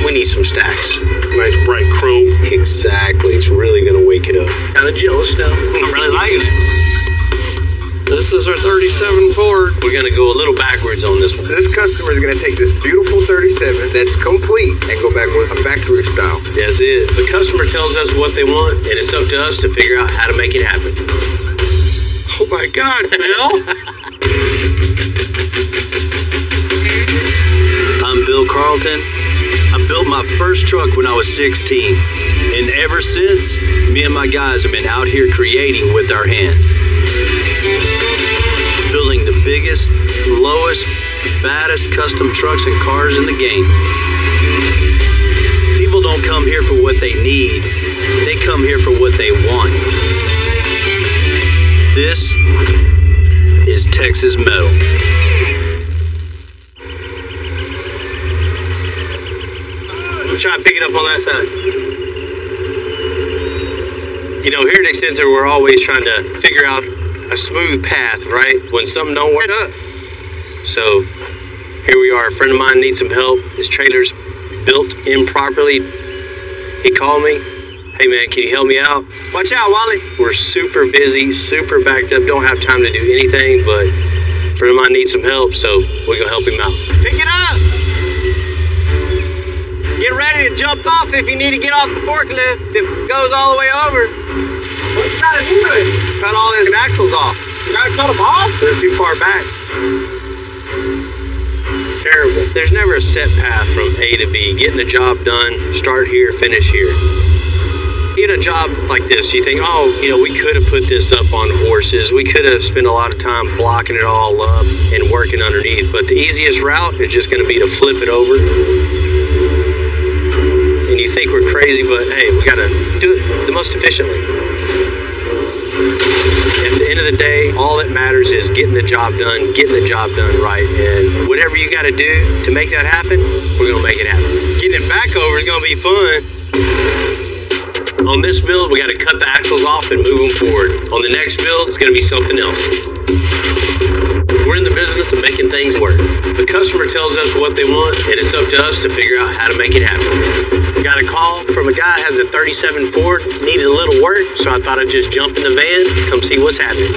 We need some stacks. Nice bright chrome. Exactly. It's really going to wake it up. Kind of jealous now. I'm really liking it. This is our 37 Ford. We're going to go a little backwards on this one. This customer is going to take this beautiful 37 that's complete and go back with a factory style. That's it. The customer tells us what they want, and it's up to us to figure out how to make it happen. Oh my God, Bill. I'm Bill Carlton. I built my first truck when I was 16. And ever since, me and my guys have been out here creating with our hands. Building the biggest, lowest, baddest custom trucks and cars in the game. People don't come here for what they need. They come here for what they want. This is Texas Metal. Try to pick it up on that side. You know, here at Extensor, we're always trying to figure out a smooth path, right? When something don't work up. So here we are. A friend of mine needs some help. His trailer's built improperly. He called me. Hey man, can you help me out? Watch out, Wally. We're super busy, super backed up. Don't have time to do anything, but a friend of mine needs some help, so we're gonna help him out. Pick it up. Get ready to jump off if you need to get off the forklift. If it goes all the way over. What you gotta do it? Cut all those axles off. You gotta cut them off? They're too far back. Terrible. There's never a set path from A to B. Getting the job done, start here, finish here. You get a job like this, you think, oh, you know, we could have put this up on horses. We could have spent a lot of time blocking it all up and working underneath. But the easiest route is just going to be to flip it over. And you think we're crazy, but hey, we got to do it the most efficiently. At the end of the day, all that matters is getting the job done right. And whatever you got to do to make that happen, we're going to make it happen. Getting it back over is going to be fun. On this build, we got to cut the axles off and move them forward. On the next build, it's going to be something else. We're in the business of making things work. The customer tells us what they want, and it's up to us to figure out how to make it happen. Got a call from a guy that has a 37 Ford, needed a little work, so I thought I'd just jump in the van, come see what's happening.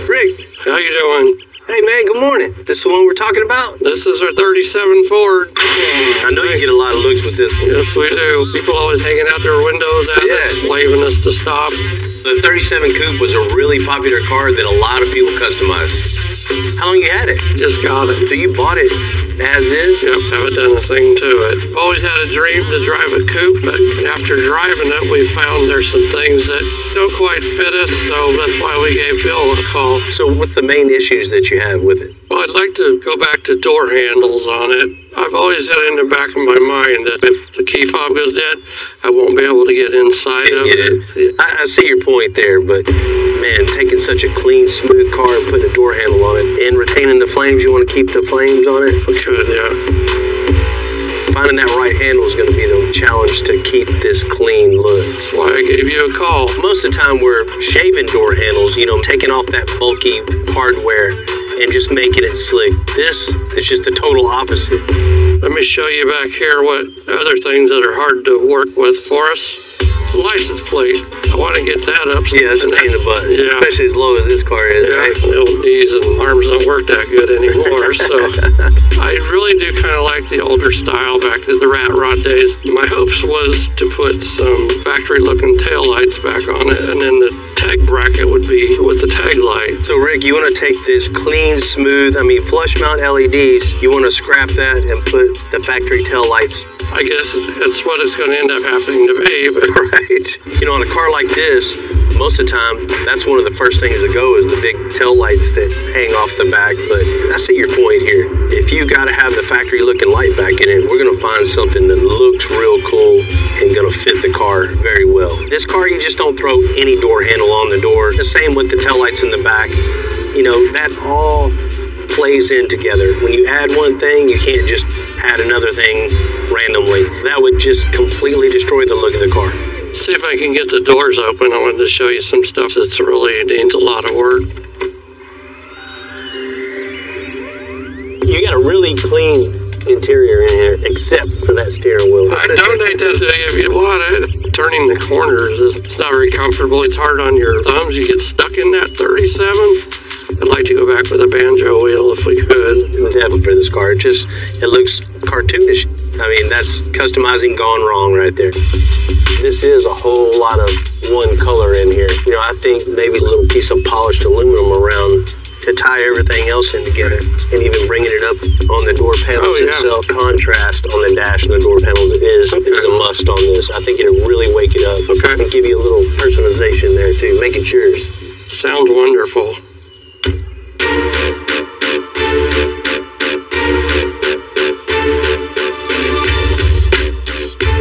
Rick. How you doing? Hey man, good morning. This the one we're talking about? This is our 37 Ford. I know you get a lot of looks with this one. Yes, we do. People always hanging out their windows at us, waving us to stop. The 37 Coupe was a really popular car that a lot of people customized. How long you had it? Just got it. So you bought it as is? Yep, haven't done a thing to it. Always had a dream to drive a coupe, but after driving it, we found there's some things that don't quite fit us, so that's why we gave Bill a call. So what's the main issues that you have with it? Well, I'd like to go back to door handles on it. I've always had in the back of my mind that if the key fob goes dead, I won't be able to get inside of it. I see your point there, but man, taking such a clean, smooth car and putting a door handle on it and retaining the flames, you want to keep the flames on it? We could, yeah. Finding that right handle is going to be the challenge to keep this clean look. That's why I gave you a call. Most of the time we're shaving door handles, you know, taking off that bulky hardware and just making it slick. This is just the total opposite. Let me show you back here what other things that are hard to work with for us. The license plate. I want to get that up. Yeah, that's a pain in the butt. Yeah. Especially as low as this car is, yeah, right? The old knees and arms don't work that good anymore. So I really do kind of like the older style back to the rat rod days. My hopes was to put some factory looking taillights back on it, and then the tag bracket would be with the tag light. So Rick, you want to take this clean, smooth, flush mount LEDs, you want to scrap that and put the factory tail lights. I guess it's what it's going to end up happening to be, but right. You know, on a car like this, most of the time, that's one of the first things to go is the big tail lights that hang off the back. But I see your point here. If you got to have the factory looking light back in it, we're going to find something that looks real cool and going to fit the car very well. This car, you just don't throw any door handle on the door. The same with the tail lights in the back. You know, that all plays in together. When you add one thing, you can't just add another thing randomly. That would just completely destroy the look of the car. See if I can get the doors open. I wanted to show you some stuff that's really needs a lot of work. You got a really clean interior in here. except for that steering wheel. I donate that to you if you want it. Turning the corners it's not very comfortable. It's hard on your thumbs. You get stuck in that 37. I'd like to go back with a banjo wheel if we could. Definitely for this car. It looks cartoonish. I mean, that's customizing gone wrong right there. This is a whole lot of one color in here. You know, I think maybe a little piece of polished aluminum around to tie everything else in together, and even bringing it up on the door panels itself. Contrast on the dash and the door panels is a must on this. I think it'll really wake it up and give you a little personalization there too. Make it yours. Sounds wonderful.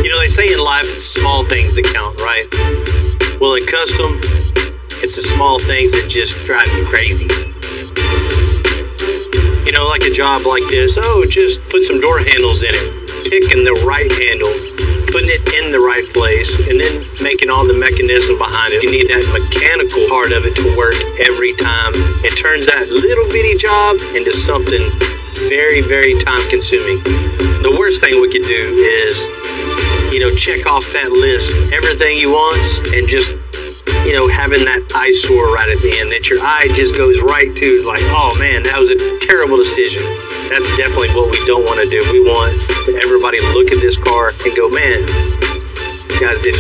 You know, they say in life it's small things that count, right? Well, in custom, it's the small things that just drive you crazy. You know, like a job like this, just put some door handles in it, picking the right handle, putting it in the right place, and then making all the mechanism behind it. You need that mechanical part of it to work every time. It turns that little bitty job into something very, very time consuming. The worst thing we could do is, you know, check off that list, everything you want, and just, you know, having that eyesore right at the end that your eye just goes right to, like, oh man, that was a terrible decision. That's definitely what we don't want to do. We want everybody to look at this car and go, man, these guys did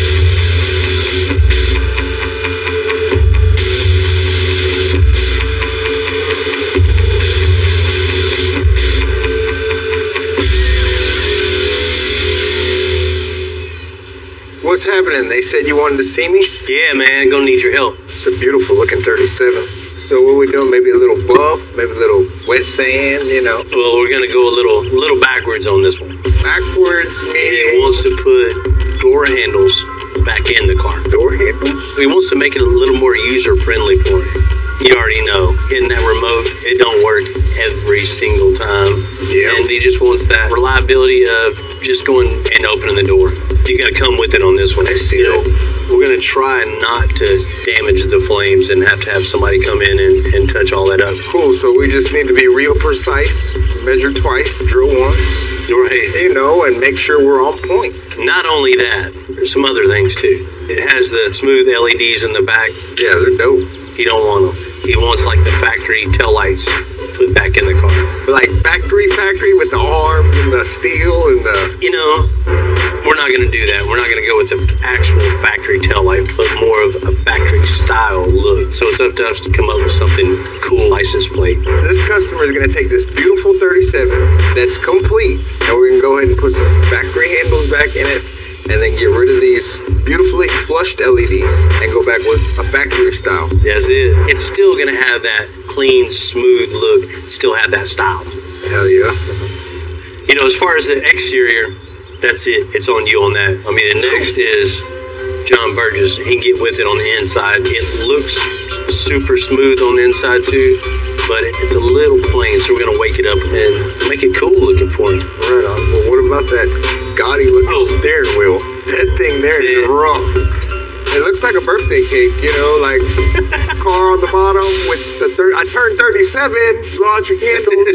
What's happening? They said you wanted to see me? Yeah, man, gonna need your help. It's a beautiful looking 37. So what we doing? Maybe a little buff, maybe a little wet sand, you know? Well, we're gonna go a little backwards on this one. Backwards meaning? He wants to put door handles back in the car. Door handles? He wants to make it a little more user-friendly for you. You already know, hitting that remote, it don't work every single time. Yeah. And he just wants that reliability of just going and opening the door. You got to come with it on this one. I see that. We're going to try not to damage the flames and have to have somebody come in and touch all that up. Cool, so we just need to be real precise, measure twice, drill once. Right. You know, and make sure we're on point. Not only that, there's some other things too. It has the smooth LEDs in the back. Yeah, they're dope. He don't want them. He wants like the factory taillights put back in the car. Like factory with the arms and the steel and the... You know, we're not going to do that. We're not going to go with the actual factory taillight, but more of a factory style look. So it's up to us to come up with something cool, license plate. This customer is going to take this beautiful 37 that's complete, and we're going to go ahead and put some factory handles back in it, and then get rid of these beautifully flushed LEDs and go back with a factory style. That's it. It's still going to have that clean, smooth look, still have that style. Hell yeah. You know, as far as the exterior, that's it. It's on you on that. I mean, the next is John Burgess. He can get with it on the inside. It looks super smooth on the inside too, but it's a little plain, so we're going to wake it up and make it cool looking for him. Right on. Well, what about that gaudy looking steering wheel? That thing there is rough. It looks like a birthday cake, you know, like car on the bottom with the I turned 37, lots of candles.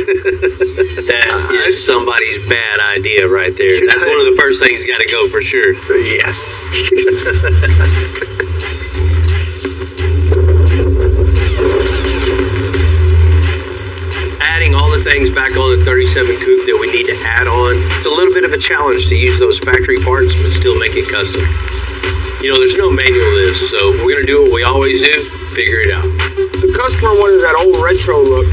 That is somebody's bad idea right there. That's one of the first things got to go for sure. So yes. Adding all the things back on the 37 Coupe that we need to add on, it's a little bit of a challenge to use those factory parts but still make it custom. You know, there's no manual to this, so we're going to do what we always do, figure it out. The customer wanted that old retro look,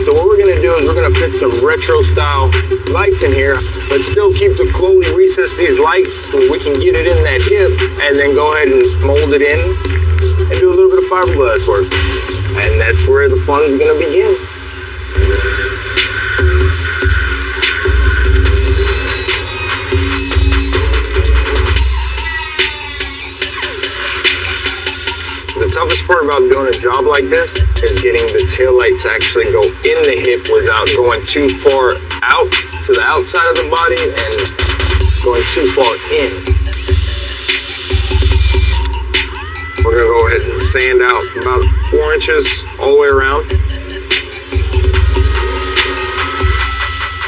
so what we're going to do is we're going to fit some retro style lights in here, but still keep the Chloe recess these lights so we can get it in that hip, and then go ahead and mold it in and do a little bit of fiberglass work. And that's where the fun is going to begin. The toughest part about doing a job like this is getting the taillights to actually go in the hip without going too far out to the outside of the body and going too far in. We're going to go ahead and sand out about 4 inches all the way around.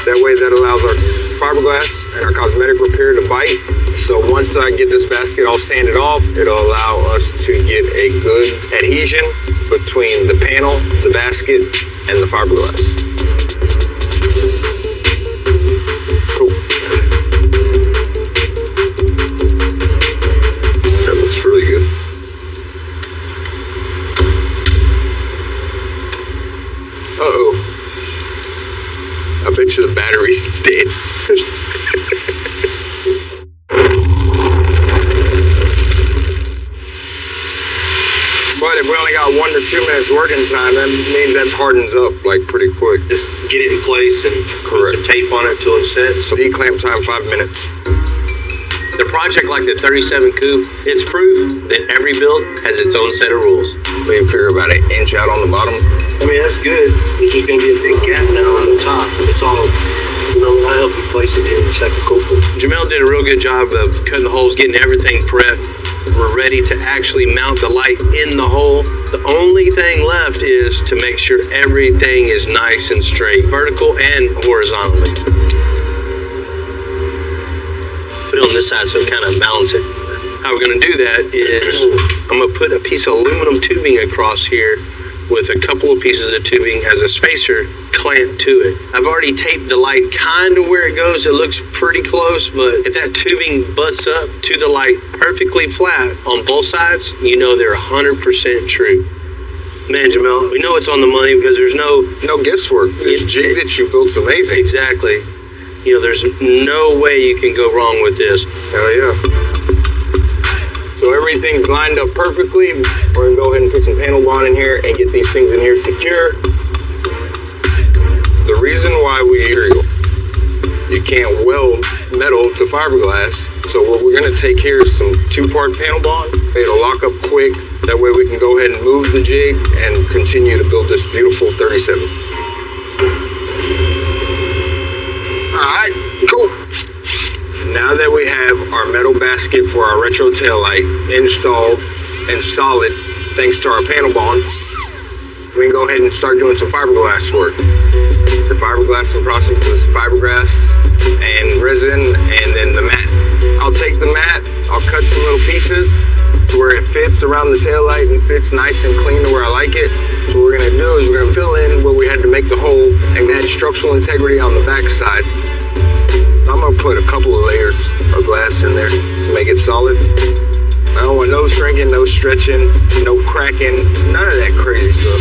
That way that allows our fiberglass and our cosmetic repair to bite. So once I get this basket all sanded off, it'll allow us to get a good adhesion between the panel, the basket, and the fiberglass. Cool. That looks really good. Uh-oh. I bet you the battery's dead. But if we only got 1 to 2 minutes working time, that means that hardens up like pretty quick. Just get it in place and put some tape on it until it sets. So declamp time 5 minutes. The project, like the 37 Coupe, it's proof that every build has its own set of rules. We figure about an inch out on the bottom. I mean, that's good. There's just going to be a big gap now on the top. It's all, I help you place it in the second Coupe. Jamel did a real good job of cutting the holes, getting everything prepped. We're ready to actually mount the light in the hole. The only thing left is to make sure everything is nice and straight, vertical and horizontally. Put it on this side so it kind of balance it. How we're going to do that is I'm going to put a piece of aluminum tubing across here with a couple of pieces of tubing as a spacer clamped to it. I've already taped the light kind of where it goes. It looks pretty close, but if that tubing butts up to the light perfectly flat on both sides, you know they're 100% true. Man, Jamel, we know it's on the money because there's no guesswork. This jig that you built's amazing. Exactly. There's no way you can go wrong with this. Hell yeah. So everything's lined up perfectly. We're gonna go ahead and put some panel bond in here and get these things in here secure. The reason why you can't weld metal to fiberglass, so what we're gonna take here is some 2-part panel bond. It'll lock up quick. That way we can go ahead and move the jig and continue to build this beautiful 37. Alright, cool. Now that we have our metal basket for our retro taillight installed and solid, thanks to our panel bond, we can go ahead and start doing some fiberglass work. The fiberglassing process is fiberglass and resin and then the mat. I'll take the mat, I'll cut some little pieces to where it fits around the taillight and fits nice and clean to where I like it. So what we're gonna do is we're gonna fill in where we had to make the hole and add structural integrity on the back side. I'm gonna put a couple of layers of glass in there to make it solid. I don't want no shrinking, no stretching, no cracking, none of that crazy stuff.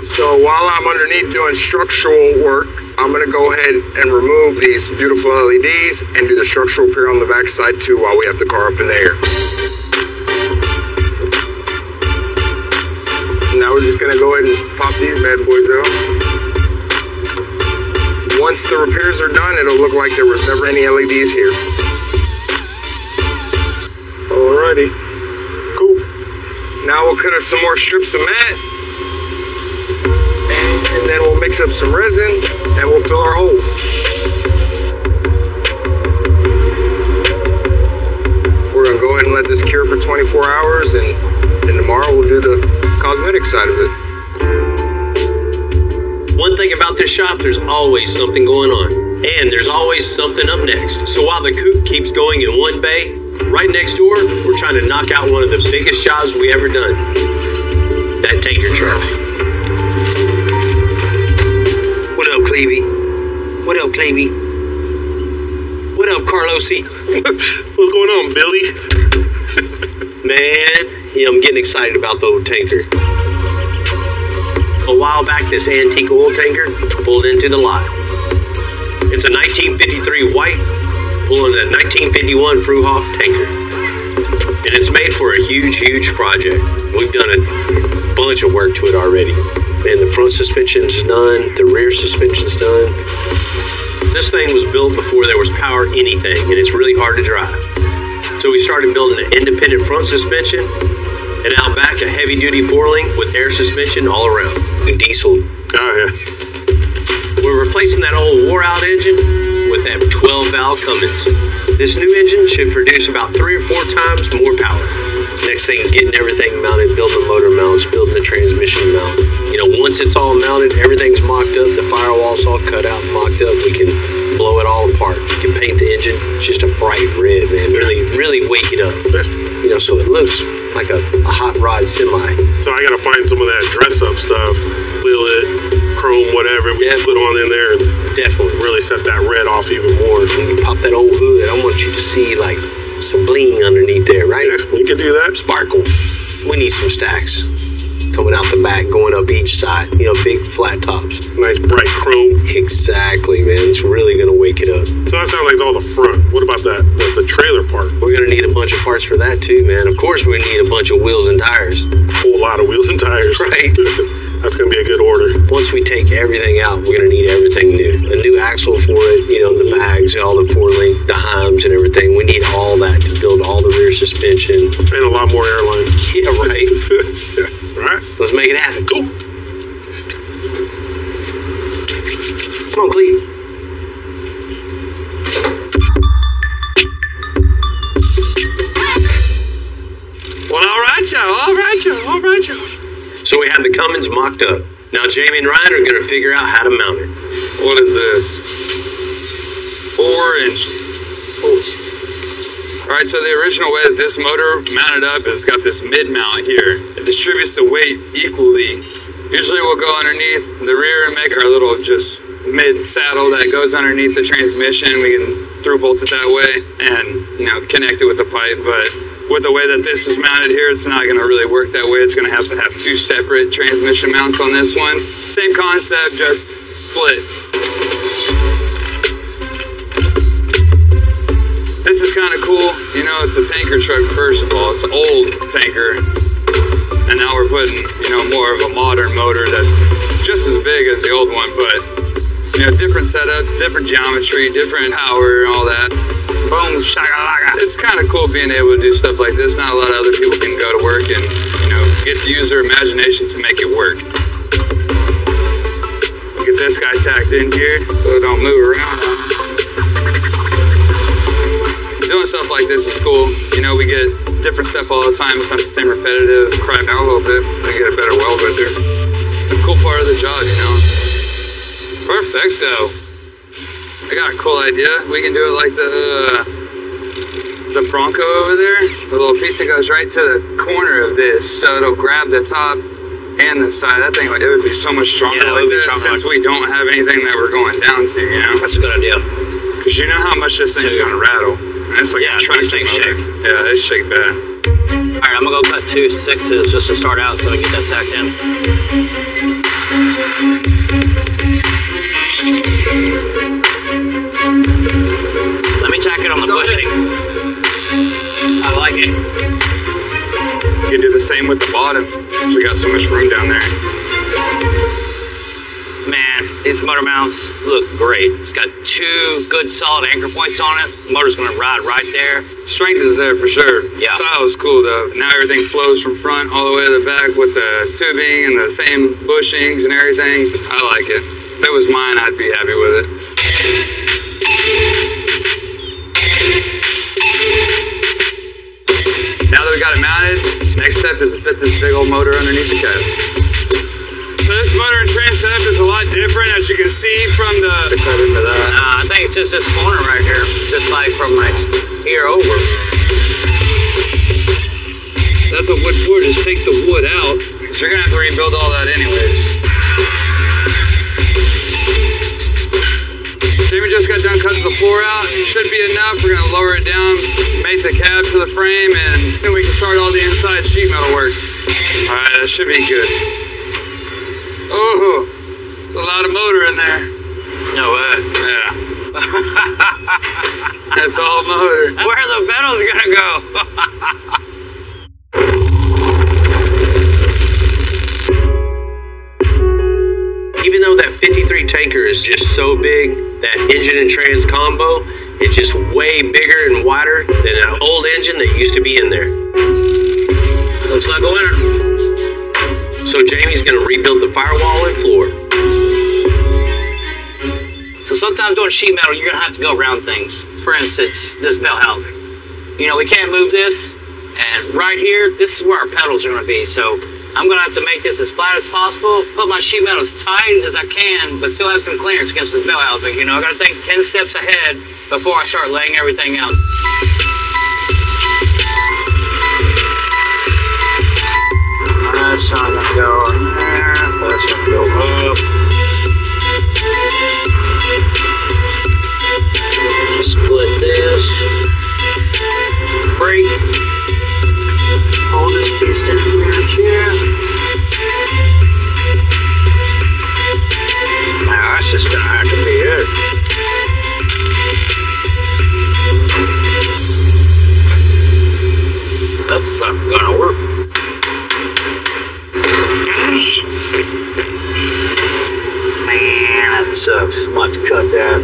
So while I'm underneath doing structural work, I'm gonna go ahead and remove these beautiful LEDs and do the structural repair on the back side too while we have the car up in the air. Now we're just gonna go ahead and pop these bad boys out. Once the repairs are done, it'll look like there was never any LEDs here. Alrighty, cool. Now we'll cut up some more strips of mat, and then we'll mix up some resin, and we'll fill our holes. We're gonna go ahead and let this cure for 24 hours, and then tomorrow we'll do the cosmetic side of it. One thing about this shop, there's always something going on. And there's always something up next. So while the Coupe keeps going in one bay, right next door, we're trying to knock out one of the biggest jobs we ever done. That tanker truck. What up, Clevey? What up, Clevey? What up, Carlosi? What's going on, Billy? Man, I'm getting excited about the old tanker. A while back, this antique oil tanker pulled into the lot. It's a 1953 white pulling a 1951 Fruhoff tanker. And it's made for a huge, huge project. We've done a bunch of work to it already. And the front suspension's done, the rear suspension's done. This thing was built before there was power anything, and it's really hard to drive. So we started building an independent front suspension, and out back a heavy-duty 4-link with air suspension all around. And diesel. Oh, yeah. We're replacing that old wore-out engine with that 12-valve Cummins. This new engine should produce about 3 or 4 times more power. Next thing is getting everything mounted, building the motor mounts, building the transmission mount. Once it's all mounted, everything's mocked up, the firewall's all cut out and mocked up, we can blow it all apart. You can paint the engine just a bright red, man. Really wake it up. You know, so it looks like a hot rod semi. So I gotta find some of that dress up stuff, wheel it, chrome, whatever we can put on in there and Definitely. really set that red off even more. When you pop that old hood, I want you to see like some bling underneath there, right? Yeah, we can do that. Sparkle. We need some stacks coming out the back, going up each side. You know, big flat tops. Nice bright chrome. Exactly, man. It's really gonna wake it up. So that sounds like all the front. What about that? The trailer part? We're gonna need a bunch of parts for that too, man. Of course, we're gonna need a bunch of wheels and tires. A whole lot of wheels and tires. Right. That's gonna be a good order. Once we take everything out, we're gonna need everything new. A new axle for it, you know, the bags, all the 4-link, the Heims and everything. We need all that to build all the rear suspension. And a lot more airline. Yeah, right. Yeah. Right. Let's make it happen. Cool. Come on, Cleve. Well, all right, y'all. So we have the Cummins mocked up. Now Jamie and Ryan are gonna figure out how to mount it. What is this? 4-inch. All right, so the original way that this motor mounted up is it's got this mid mount here. It distributes the weight equally. Usually we'll go underneath the rear and make our little just mid saddle that goes underneath the transmission. We can through bolt it that way and, you know, connect it with the pipe. But with the way that this is mounted here, it's not gonna really work that way. It's gonna have to have 2 separate transmission mounts on this one. Same concept, just split. This is kind of cool. You know, it's a tanker truck, first of all. It's an old tanker. And now we're putting, you know, more of a modern motor that's just as big as the old one, but, you know, different setup, different geometry, different power, and all that. Boom, shakalaka. It's kind of cool being able to do stuff like this. Not a lot of other people can go to work and, you know, get to use their imagination to make it work. We'll get this guy tacked in here so it don't move around. Doing stuff like this is cool. You know, we get different stuff all the time. It's not the same repetitive crap out a little bit. We get a better weld right there. It's a cool part of the job, you know. Perfecto. I got a cool idea. We can do it like the Bronco over there. The little piece that goes right to the corner of this, so it'll grab the top and the side. That thing, it would be so much stronger like that, since we don't have anything that we're going down to, you know? That's a good idea. Because you know how much this thing's gonna rattle. And it's like a these things shake. Yeah, they shake bad. All right, I'm gonna go cut 2 6s just to start out so we get that tacked in. Let me tack it on the bushing. I like it. You can do the same with the bottom, since we got so much room down there. Man, these motor mounts look great. It's got 2 good solid anchor points on it. The motor's gonna ride right there. Strength is there for sure. Yeah. Style is cool though. Now everything flows from front all the way to the back with the tubing and the same bushings and everything. I like it. If it was mine, I'd be happy with it. Now that we got it mounted, next step is to fit this big old motor underneath the cab. So this motor and trans setup is a lot different, as you can see from the cut into that. I think it's just this corner right here, just like from like here over. That's a wood floor. Just take the wood out, because you're gonna have to rebuild all that anyways. Jamie just got done cutting the floor out. Should be enough. We're gonna lower it down, make the cab to the frame, and then we can start all the inside sheet metal work. All right, that should be good. Oh, it's a lot of motor in there. No way. Yeah. That's all motor. Where are the pedals gonna go? Even though that 53 tanker is just so big, that engine and trans combo is just way bigger and wider than an old engine that used to be in there. Looks like a winner. So Jamie's gonna rebuild the firewall and floor. So sometimes doing sheet metal, you're gonna have to go around things. For instance, this bell housing. You know, we can't move this, and right here, this is where our pedals are gonna be. So I'm gonna have to make this as flat as possible, put my sheet metal as tight as I can, but still have some clearance against the bell housing. You know, I gotta think 10 steps ahead before I start laying everything out. That's not gonna go in there, that's gonna go up. Split this. Break. Hold this piece down here. Now that's just gonna have to be it. That's not gonna work. Man, that sucks. I'm gonna have to cut that.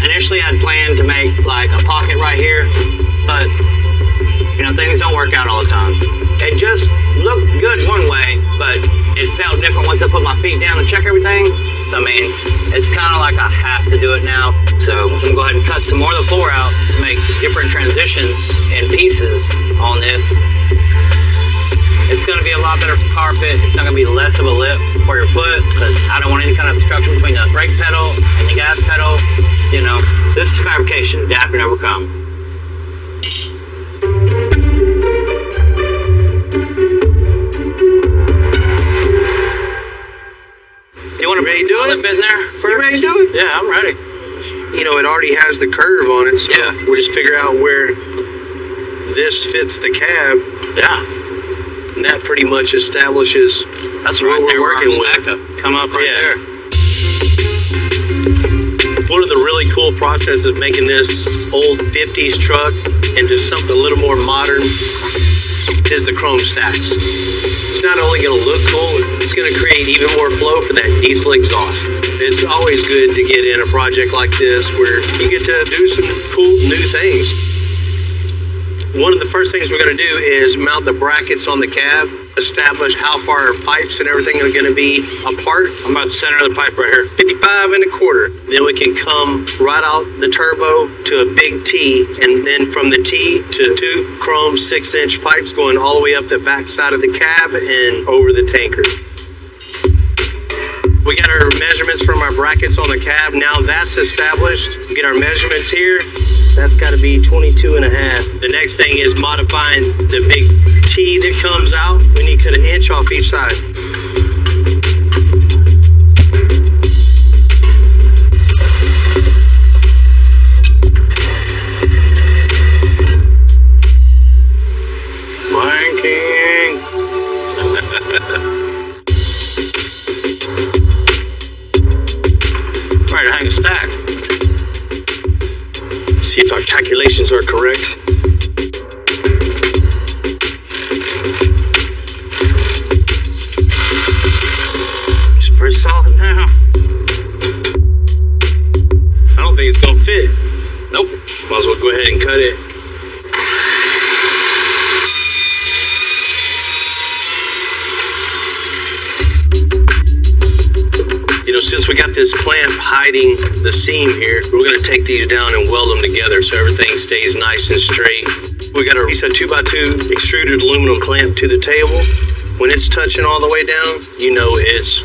Initially, I'd planned to make like a pocket right here, but you know, things don't work out all the time. It just looked good one way, but it felt different once I put my feet down and check everything. So I mean, it's kind of like I have to do it now. So I'm gonna go ahead and cut some more of the floor out to make different transitions and pieces on this. It's gonna be a lot better for carpet. It's not gonna be less of a lip for your foot because I don't want any kind of obstruction between the brake pedal and the gas pedal. You know, this is fabrication, adapt and overcome. You want to ready to do it? In there? You ready to do it? Yeah, I'm ready. You know, it already has the curve on it, so Yeah. we'll just figure out where this fits the cab, Yeah, and that pretty much establishes that's what right we're there. working with. Stack up. Come up right Yeah. there. One of the really cool processes of making this old 50s truck into something a little more modern is the chrome stacks. It's not only going to look cool, it's going to create even more flow for that diesel exhaust. It's always good to get in a project like this where you get to do some cool new things. One of the first things we're going to do is mount the brackets on the cab, establish how far our pipes and everything are going to be apart. I'm about to center the pipe right here. 55 1/4. Then we can come right out the turbo to a big T, and then from the T to 2 chrome 6-inch pipes going all the way up the back side of the cab and over the tanker. We got our measurements from our brackets on the cab. Now that's established. We get our measurements here. That's got to be 22.5. The next thing is modifying the big T that comes out. We need to cut 1 inch off each side. Blanking. Ready to hang a stack. See if our calculations are correct. It's pretty solid now. I don't think it's gonna fit. Nope. Might as well go ahead and cut it. You know, since we got this clamp hiding the seam here, we're gonna take these down and weld them together so everything stays nice and straight. We got a piece of 2x2 extruded aluminum clamp to the table. When it's touching all the way down, you know it's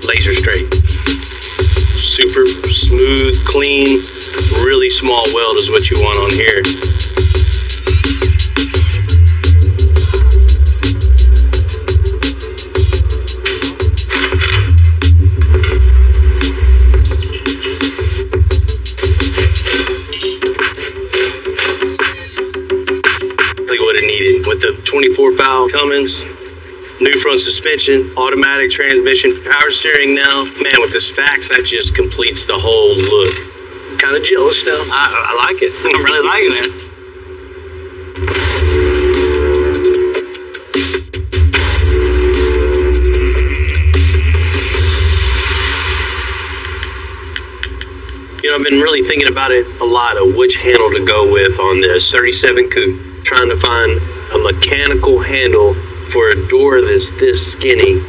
laser straight. Super smooth, clean, really small weld is what you want on here. With the 24 valve Cummins, new front suspension, automatic transmission, power steering now. Man, with the stacks, that just completes the whole look. Kind of jealous now. I like it. I'm really liking it. You know, I've been really thinking about it a lot of which handle to go with on this 37 Coupe. Trying to find a mechanical handle for a door that's this skinny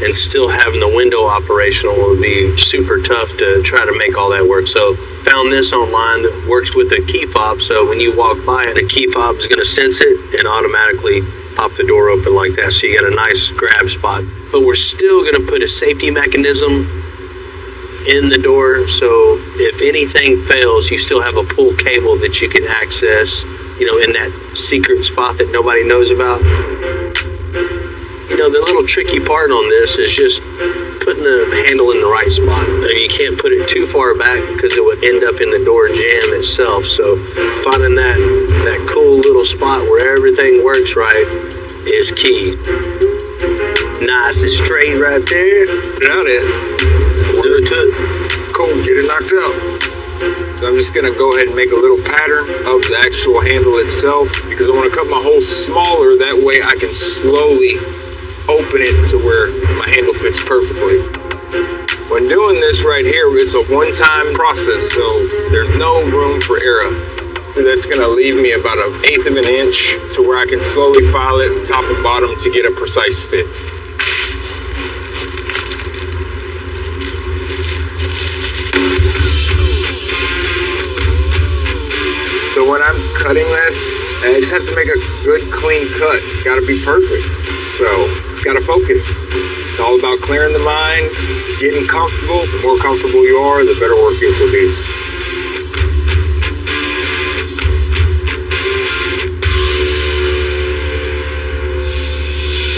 and still having the window operational would be super tough to try to make all that work. So found this online that works with a key fob. So when you walk by it, the key fob is going to sense it and automatically pop the door open like that. So you got a nice grab spot. But we're still going to put a safety mechanism in the door. So if anything fails, you still have a pull cable that you can access, you know, in that secret spot that nobody knows about. You know, the little tricky part on this is just putting the handle in the right spot. You can't put it too far back because it would end up in the door jamb itself. So finding that cool little spot where everything works right is key. Nice and straight right there. Put it out it. Do it to it. Cool, get it knocked out. So I'm just gonna go ahead and make a little pattern of the actual handle itself because I want to cut my hole smaller. That way I can slowly open it to where my handle fits perfectly. When doing this right here, it's a one-time process, so there's no room for error. That's gonna leave me about 1/8 of an inch to where I can slowly file it top and bottom to get a precise fit. So when I'm cutting this, I just have to make a good, clean cut. It's got to be perfect. So it's got to focus. It's all about clearing the mind, getting comfortable. The more comfortable you are, the better work you'll produce.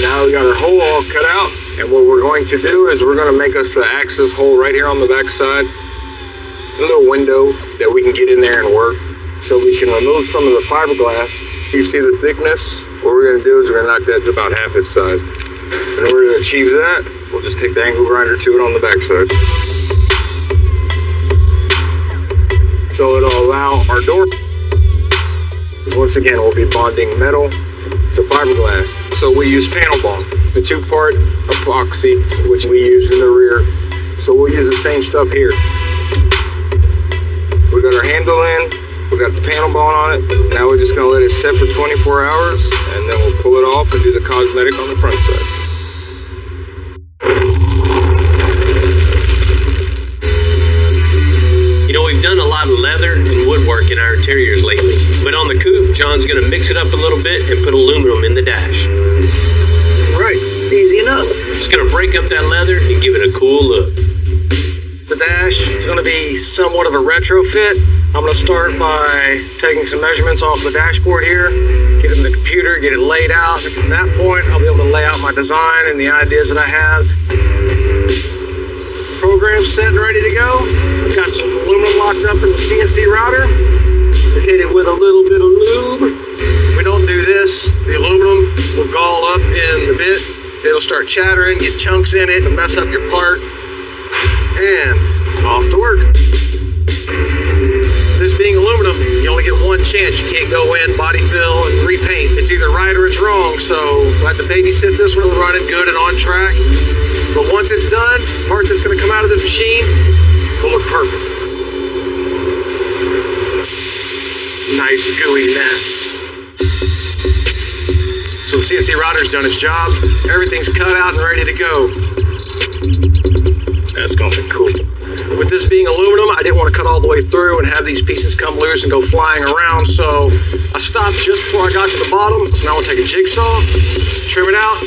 Now we got our hole all cut out. And what we're going to do is we're going to make us an access hole right here on the back side. A little window that we can get in there and work. So we can remove some of the fiberglass. You see the thickness? What we're going to do is we're going to knock that to about half its size. In order to achieve that, we'll just take the angle grinder to it on the backside. So it'll allow our door. Once again, we'll be bonding metal to fiberglass. So we use panel bond. It's a 2-part epoxy, which we use in the rear. So we'll use the same stuff here. We got our handle in. We got the panel bond on it. Now we're just gonna let it set for 24 hours and then we'll pull it off and do the cosmetic on the front side. You know, we've done a lot of leather and woodwork in our interiors lately. But on the Coupe, John's gonna mix it up a little bit and put aluminum in the dash. Right, easy enough. It's gonna break up that leather and give it a cool look. The dash is gonna be somewhat of a retrofit. I'm going to start by taking some measurements off the dashboard here, get it in the computer, get it laid out. From that point, I'll be able to lay out my design and the ideas that I have. Program set and ready to go. I've got some aluminum locked up in the CNC router. Hit it with a little bit of lube. If we don't do this, the aluminum will gall up in the bit. It'll start chattering, get chunks in it, and mess up your part. And off to work. This being aluminum, you only get one chance. You can't go in, body fill, and repaint. It's either right or it's wrong. So I have to babysit this one, running good and on track. But once it's done, the part that's going to come out of this machine will look perfect. Nice gooey mess. So the CNC router's done its job. Everything's cut out and ready to go. That's going to be cool. With this being aluminum, I didn't want to cut all the way through and have these pieces come loose and go flying around, so I stopped just before I got to the bottom. So now I'm going to take a jigsaw, trim it out,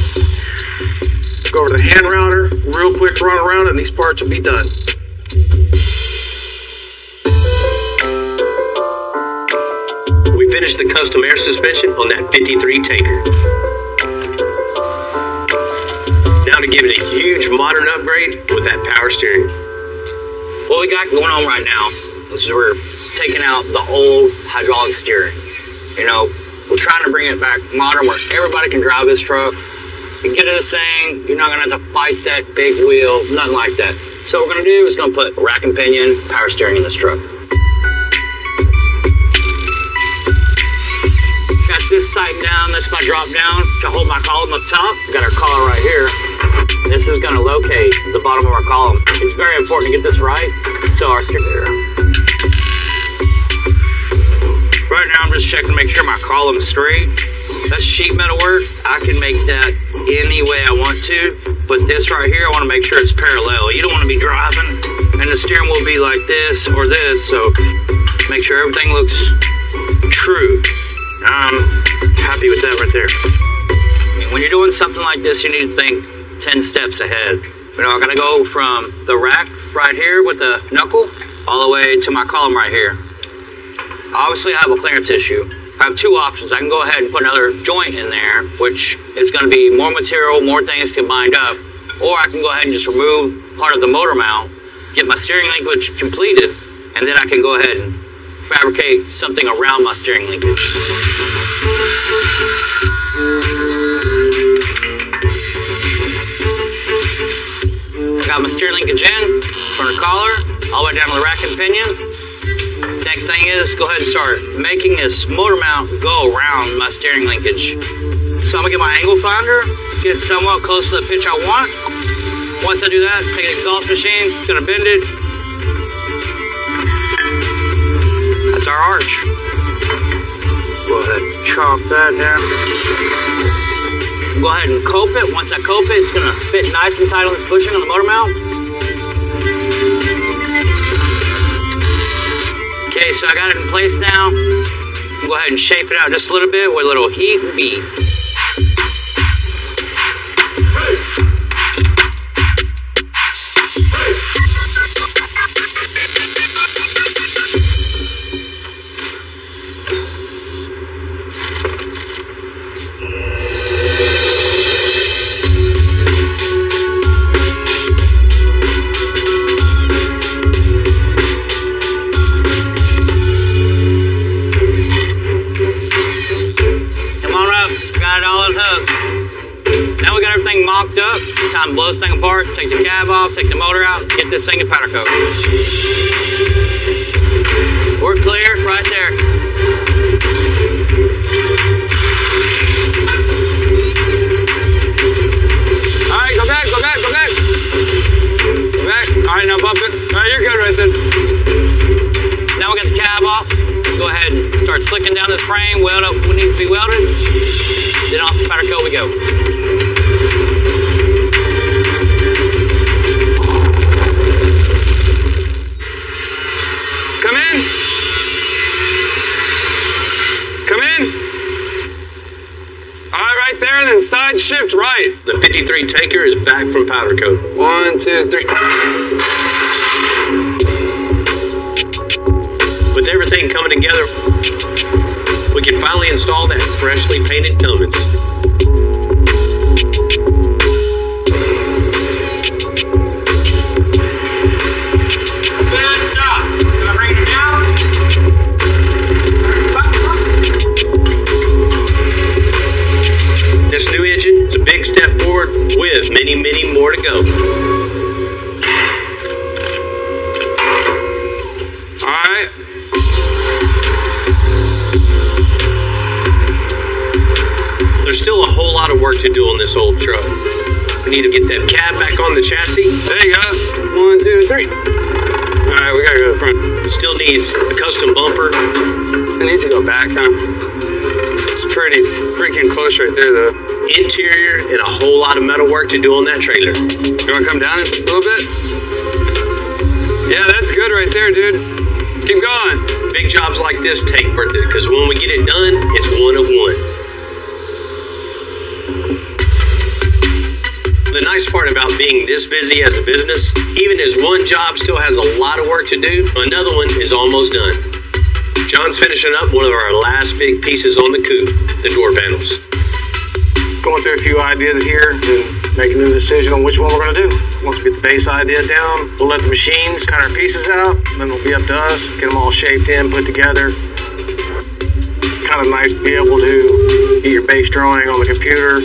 go over to the hand router, real quick run around, and these parts will be done. We finished the custom air suspension on that 53 Taker. Now to give it a huge modern upgrade with that power steering. What we got going on right now is we're taking out the old hydraulic steering. You know, we're trying to bring it back modern where everybody can drive this truck. You get this thing, you're not gonna have to fight that big wheel, nothing like that. So what we're gonna do is gonna put rack and pinion power steering in this truck. Got this sighting down, that's my drop down to hold my column up top. We got our collar right here. This is gonna locate the bottom of our column. It's very important to get this right. So our steering. Right now I'm just checking to make sure my column's straight. That's sheet metal work. I can make that any way I want to. But this right here, I want to make sure it's parallel. You don't want to be driving and the steering wheel be like this or this, so make sure everything looks true. I'm happy with that right there. And when you're doing something like this, you need to think 10 steps ahead. You know, I'm gonna go from the rack right here with the knuckle all the way to my column right here. Obviously, I have a clearance issue. I have two options. I can go ahead and put another joint in there, which is going to be more material, more things combined up, or I can go ahead and just remove part of the motor mount, get my steering linkage completed, and then I can go ahead and fabricate something around my steering linkage. I got my steering linkage in, from the collar, all the way down to the rack and pinion. Next thing is, go ahead and start making this motor mount go around my steering linkage. So I'm gonna get my angle finder, get somewhat close to the pitch I want. Once I do that, take an exhaust machine, gonna bend it. That's our arch. Go ahead and chop that down. Go ahead and cope it. Once I cope it, it's gonna fit nice and tight on this bushing on the motor mount. Okay, so I got it in place now. Go ahead and shape it out just a little bit with a little heat and beat. Mocked up. It's time to blow this thing apart, take the cab off, take the motor out, get this thing in powder coat. We're clear right there. All right, go back. Go back. All right, now bump it. All right, you're good right then. So now we got the cab off. Go ahead and start slicking down this frame, weld up what needs to be welded. Then off the powder coat we go. Come in. All right, right there, and then side shift right. The 53 tanker is back from powder coat. 1, 2, 3. With everything coming together, we can finally install that freshly painted Cummins. Good job. Gonna bring it down. This new engine is a big step forward with many, many more to go. All right. There's still a whole lot of work to do on this old truck. We need to get that cab back on the chassis. There you go. 1, 2, 3. All right, we gotta go to the front. It still needs a custom bumper. It needs to go back, huh? It's pretty freaking close right there, though. Interior and a whole lot of metal work to do on that trailer. You wanna come down a little bit? Yeah, that's good right there, dude. Keep going. Big jobs like this take worth it, because when we get it done, it's one of one. The nice part about being this busy as a business, even as one job still has a lot of work to do, another one is almost done. John's finishing up one of our last big pieces on the coupe, the door panels. Going through a few ideas here and making a decision on which one we're going to do. Once we get the base idea down, we'll let the machines cut our pieces out, and then it'll be up to us, get them all shaped in, put together. Kind of nice to be able to get your base drawing on the computer.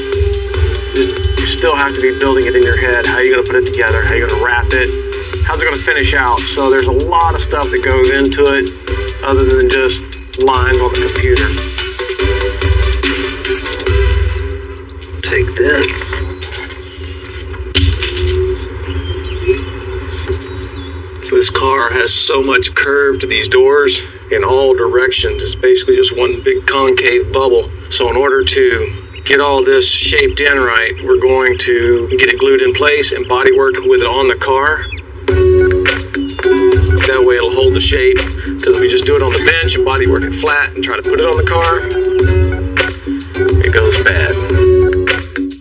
You still have to be building it in your head. How are you going to put it together? How are you going to wrap it? How's it going to finish out? So there's a lot of stuff that goes into it other than just lines on the computer. Take this. So this car has so much curve to these doors in all directions. It's basically just one big concave bubble. So in order to get all this shaped in right, we're going to get it glued in place and body work with it on the car. That way it'll hold the shape, because if we just do it on the bench and body work it flat and try to put it on the car, it goes bad.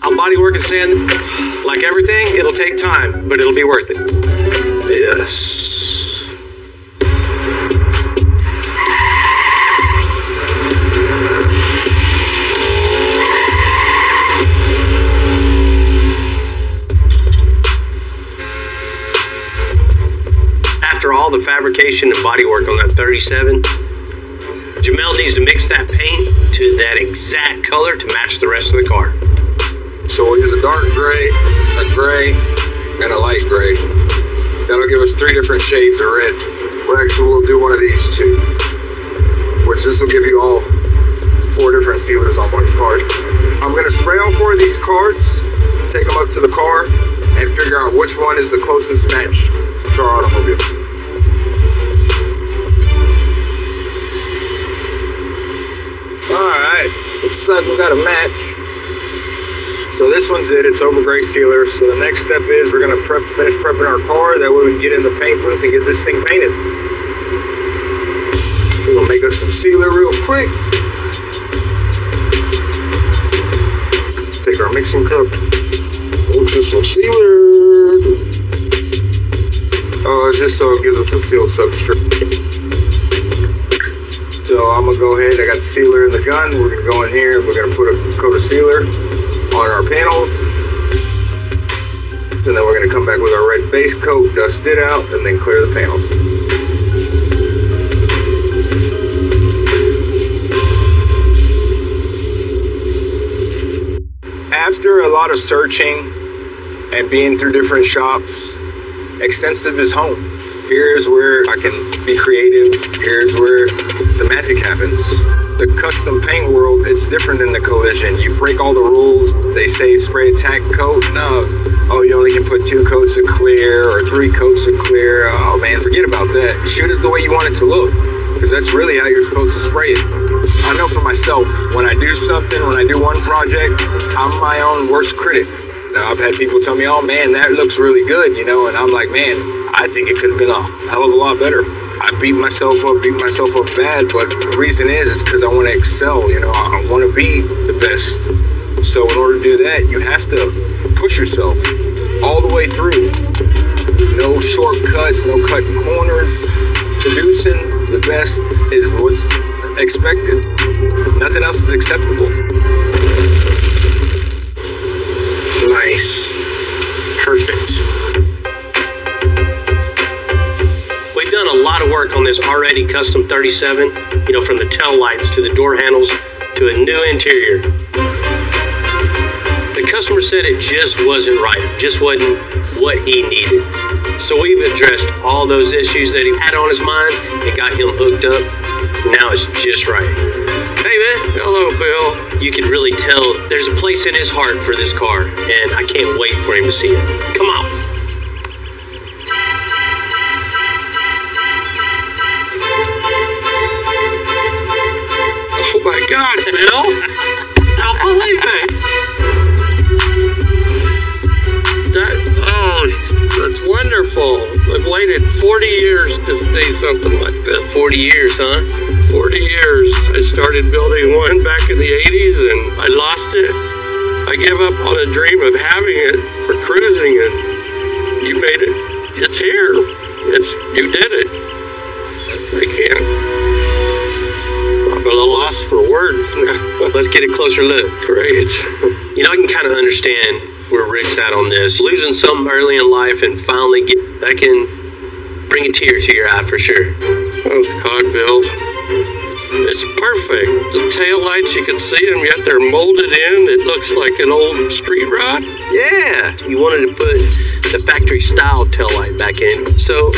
I'll body work and sand. Like everything, it'll take time, but it'll be worth it. Yes. After all the fabrication and body work on that 37, Jamel needs to mix that paint to that exact color to match the rest of the car. So we'll use a dark gray, a gray, and a light gray. That'll give us 3 different shades of red. We'll do one of these too, which this will give you all 4 different sealers on one card. I'm gonna spray all 4 of these cards, take them up to the car, and figure out which one is the closest match to our automobile. Alright, looks like we got a match. So this one's it, it's over gray sealer. So the next step is we're gonna finish prepping our car, that way we can get in the paint booth and get this thing painted. We're gonna make us some sealer real quick. Take our mixing cup, mix us some sealer. Oh, it's just so it gives us a seal substrate. So I'm gonna go ahead, I got the sealer in the gun, we're gonna go in here, we're gonna put a coat of sealer on our panels, and then we're gonna come back with our red base coat, dust it out, and then clear the panels. After a lot of searching and being through different shops, Extensive is home. Here's where I can be creative. Here's where the magic happens. The custom paint world, it's different than the collision. You break all the rules. They say spray a tack coat. No. Oh, you only can put 2 coats of clear or 3 coats of clear. Oh man, forget about that. Shoot it the way you want it to look, because that's really how you're supposed to spray it. I know for myself, when I do something, when I do one project, I'm my own worst critic. Now, I've had people tell me, oh man, that looks really good, you know, and I'm like, man, I think it could have been a hell of a lot better. I beat myself up bad, but the reason is because I want to excel, you know, I want to be the best. So in order to do that, you have to push yourself all the way through. No shortcuts, no cutting corners. Producing the best is what's expected. Nothing else is acceptable. Nice. Perfect. We've done a lot of work on this already custom 37, you know, from the tail lights to the door handles to a new interior. The customer said it just wasn't right, just wasn't what he needed. So we've addressed all those issues that he had on his mind and got him hooked up. Now it's just right. Hey man. Hello, Bill. You can really tell there's a place in his heart for this car, and I can't wait for him to see it. Come on. Oh my God, Bill! I don't believe it. That's wonderful. I've waited 40 years to see something like this. 40 years, huh? 40 years. I started building one back in the 80s and I lost it. I gave up on a dream of having it for cruising, and you made it. It's here. You did it. I can't. I'm a little lost for words now. Let's get a closer look. Great. You know, I can kind of understand where Rick's at on this. Losing something early in life and finally that can bring a tear to your eye for sure. Oh God, Bill. It's perfect. The taillights, you can see them, yet they're molded in. It looks like an old street rod. Yeah, you wanted to put the factory style taillight back in, so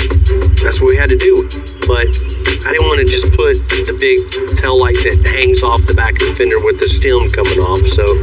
that's what we had to do. But I didn't want to just put the big taillight that hangs off the back of the fender with the stem coming off, so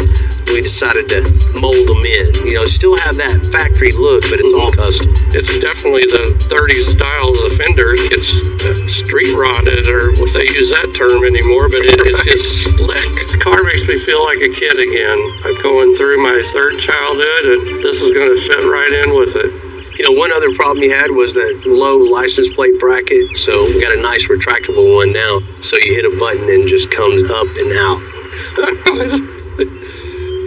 we decided to mold them in. You know, still have that factory look, but it's all custom. It's definitely the 30s style of the fenders. It's street rotted, or if they use that term anymore, but it's just slick. This car makes me feel like a kid again. I'm going through my third childhood, and this is going to fit right in with it. You know, one other problem you had was that low license plate bracket. So we got a nice retractable one now. So you hit a button and it just comes up and out.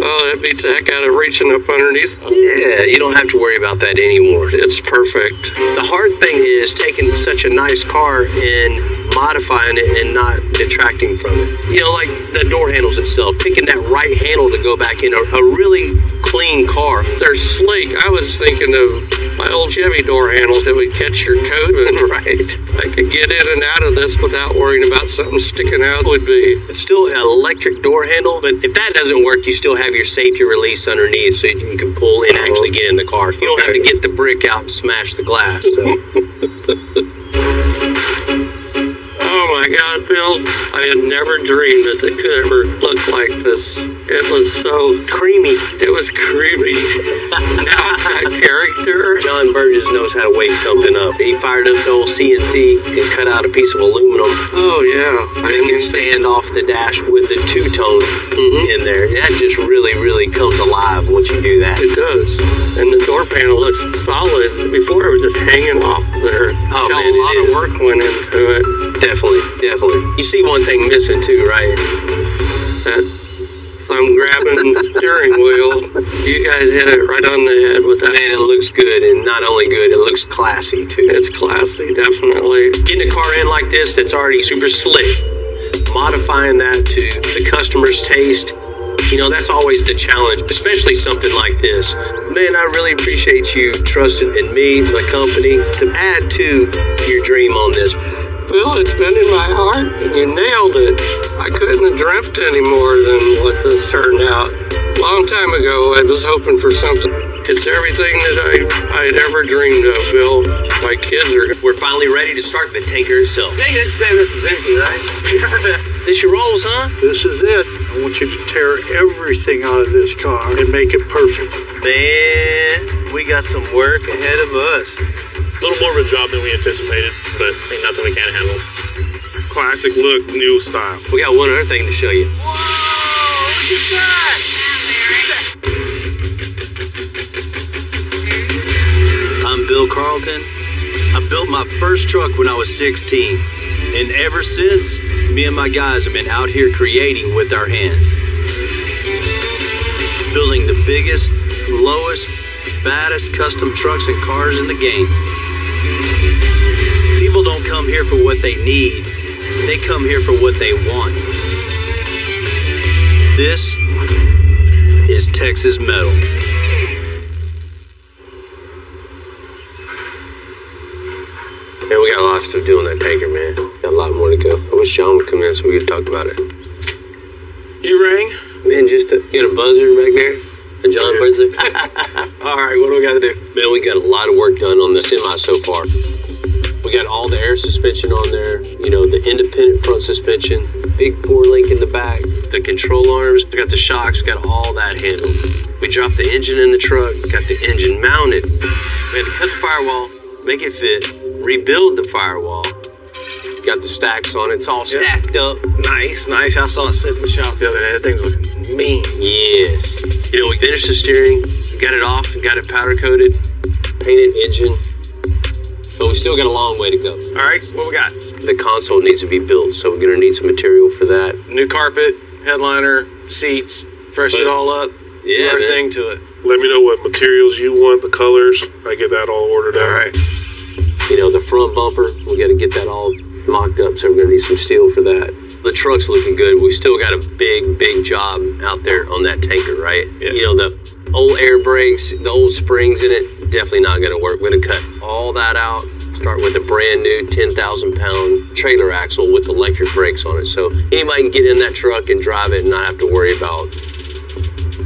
Oh, that beats the heck out of reaching up underneath. Yeah, you don't have to worry about that anymore. It's perfect. The hard thing is taking such a nice car and modifying it and not detracting from it. You know, like the door handles itself, picking that right handle to go back in a really clean car. They're sleek. I was thinking of my old Chevy door handles that would catch your coat, and Right. I could get in and out of this without worrying about something sticking out. Would be. It's still an electric door handle, but if that doesn't work, you still have your safety release underneath so you can pull and actually get in the car. You don't have to get the brick out and smash the glass. So. Oh my God, Bill, I had never dreamed that they could ever look like this. It was so Creamy. It was creamy. Now it's got character. John Burgess knows how to wake something up. He fired up the old CNC and cut out a piece of aluminum. Oh yeah. And can stand off the dash with the two-tone in there. That just really, really comes alive once you do that. It does. And the door panel looks solid. Before it was just hanging off there. Oh, Tell man, a lot it of is. work went into it. Definitely, definitely. You see one thing missing too, right? That thumb grabbing steering wheel. You guys hit it right on the head with that. Man, it looks good, and not only good, it looks classy too. It's classy, definitely. Getting a car in like this that's already super slick, modifying that to the customer's taste, you know, that's always the challenge, especially something like this. Man, I really appreciate you trusting in me, the company, to add to your dream on this. Bill, it's been in my heart, and you nailed it. I couldn't have dreamt any more than what this turned out. Long time ago, I was hoping for something. It's everything that I'd ever dreamed of, Bill. My kids are... We're finally ready to start the tanker itself. They didn't say this is empty, right? This your rolls, huh? This is it. I want you to tear everything out of this car and make it perfect. Man, we got some work ahead of us. It's a little more of a job than we anticipated, but ain't nothing we can't handle. Classic look, new style. We got one other thing to show you. I'm Bill Carlton. I built my first truck when I was 16. And ever since, me and my guys have been out here creating with our hands. Building the biggest, lowest, baddest custom trucks and cars in the game. People don't come here for what they need. They come here for what they want. This is Texas Metal. Man, we got a lot of stuff doing that tanker, man. Got a lot more to go. I wish John would come in so we could talk about it. You rang? Man, you got a buzzer back there? A John buzzer? All right, what do we got to do? Man, we got a lot of work done on the semi so far. We got all the air suspension on there, you know, the independent front suspension, big 4-link in the back, the control arms, we got the shocks, got all that handled. We dropped the engine in the truck, got the engine mounted. We had to cut the firewall, make it fit, rebuild the firewall. Got the stacks on it, it's all stacked up. Nice. I saw it sit in the shop the other day. That thing's looking mean. Yes. You know, we finished the steering, got it off, got it powder coated, painted engine. But we still got a long way to go. All right, what we got? The console needs to be built, so we're gonna need some material for that. New carpet, headliner, seats, fresh it all up. Yeah, do everything man. to it. Let me know what materials you want, the colors. I get that all ordered out. All right. You know, the front bumper, we gotta get that all mocked up, so we're gonna need some steel for that. The truck's looking good. We still got a big job out there on that tanker, right? Yeah. You know, the old air brakes, the old springs in it, definitely not gonna work. We're gonna cut all that out, start with a brand new 10,000-pound trailer axle with electric brakes on it. So anybody can get in that truck and drive it and not have to worry about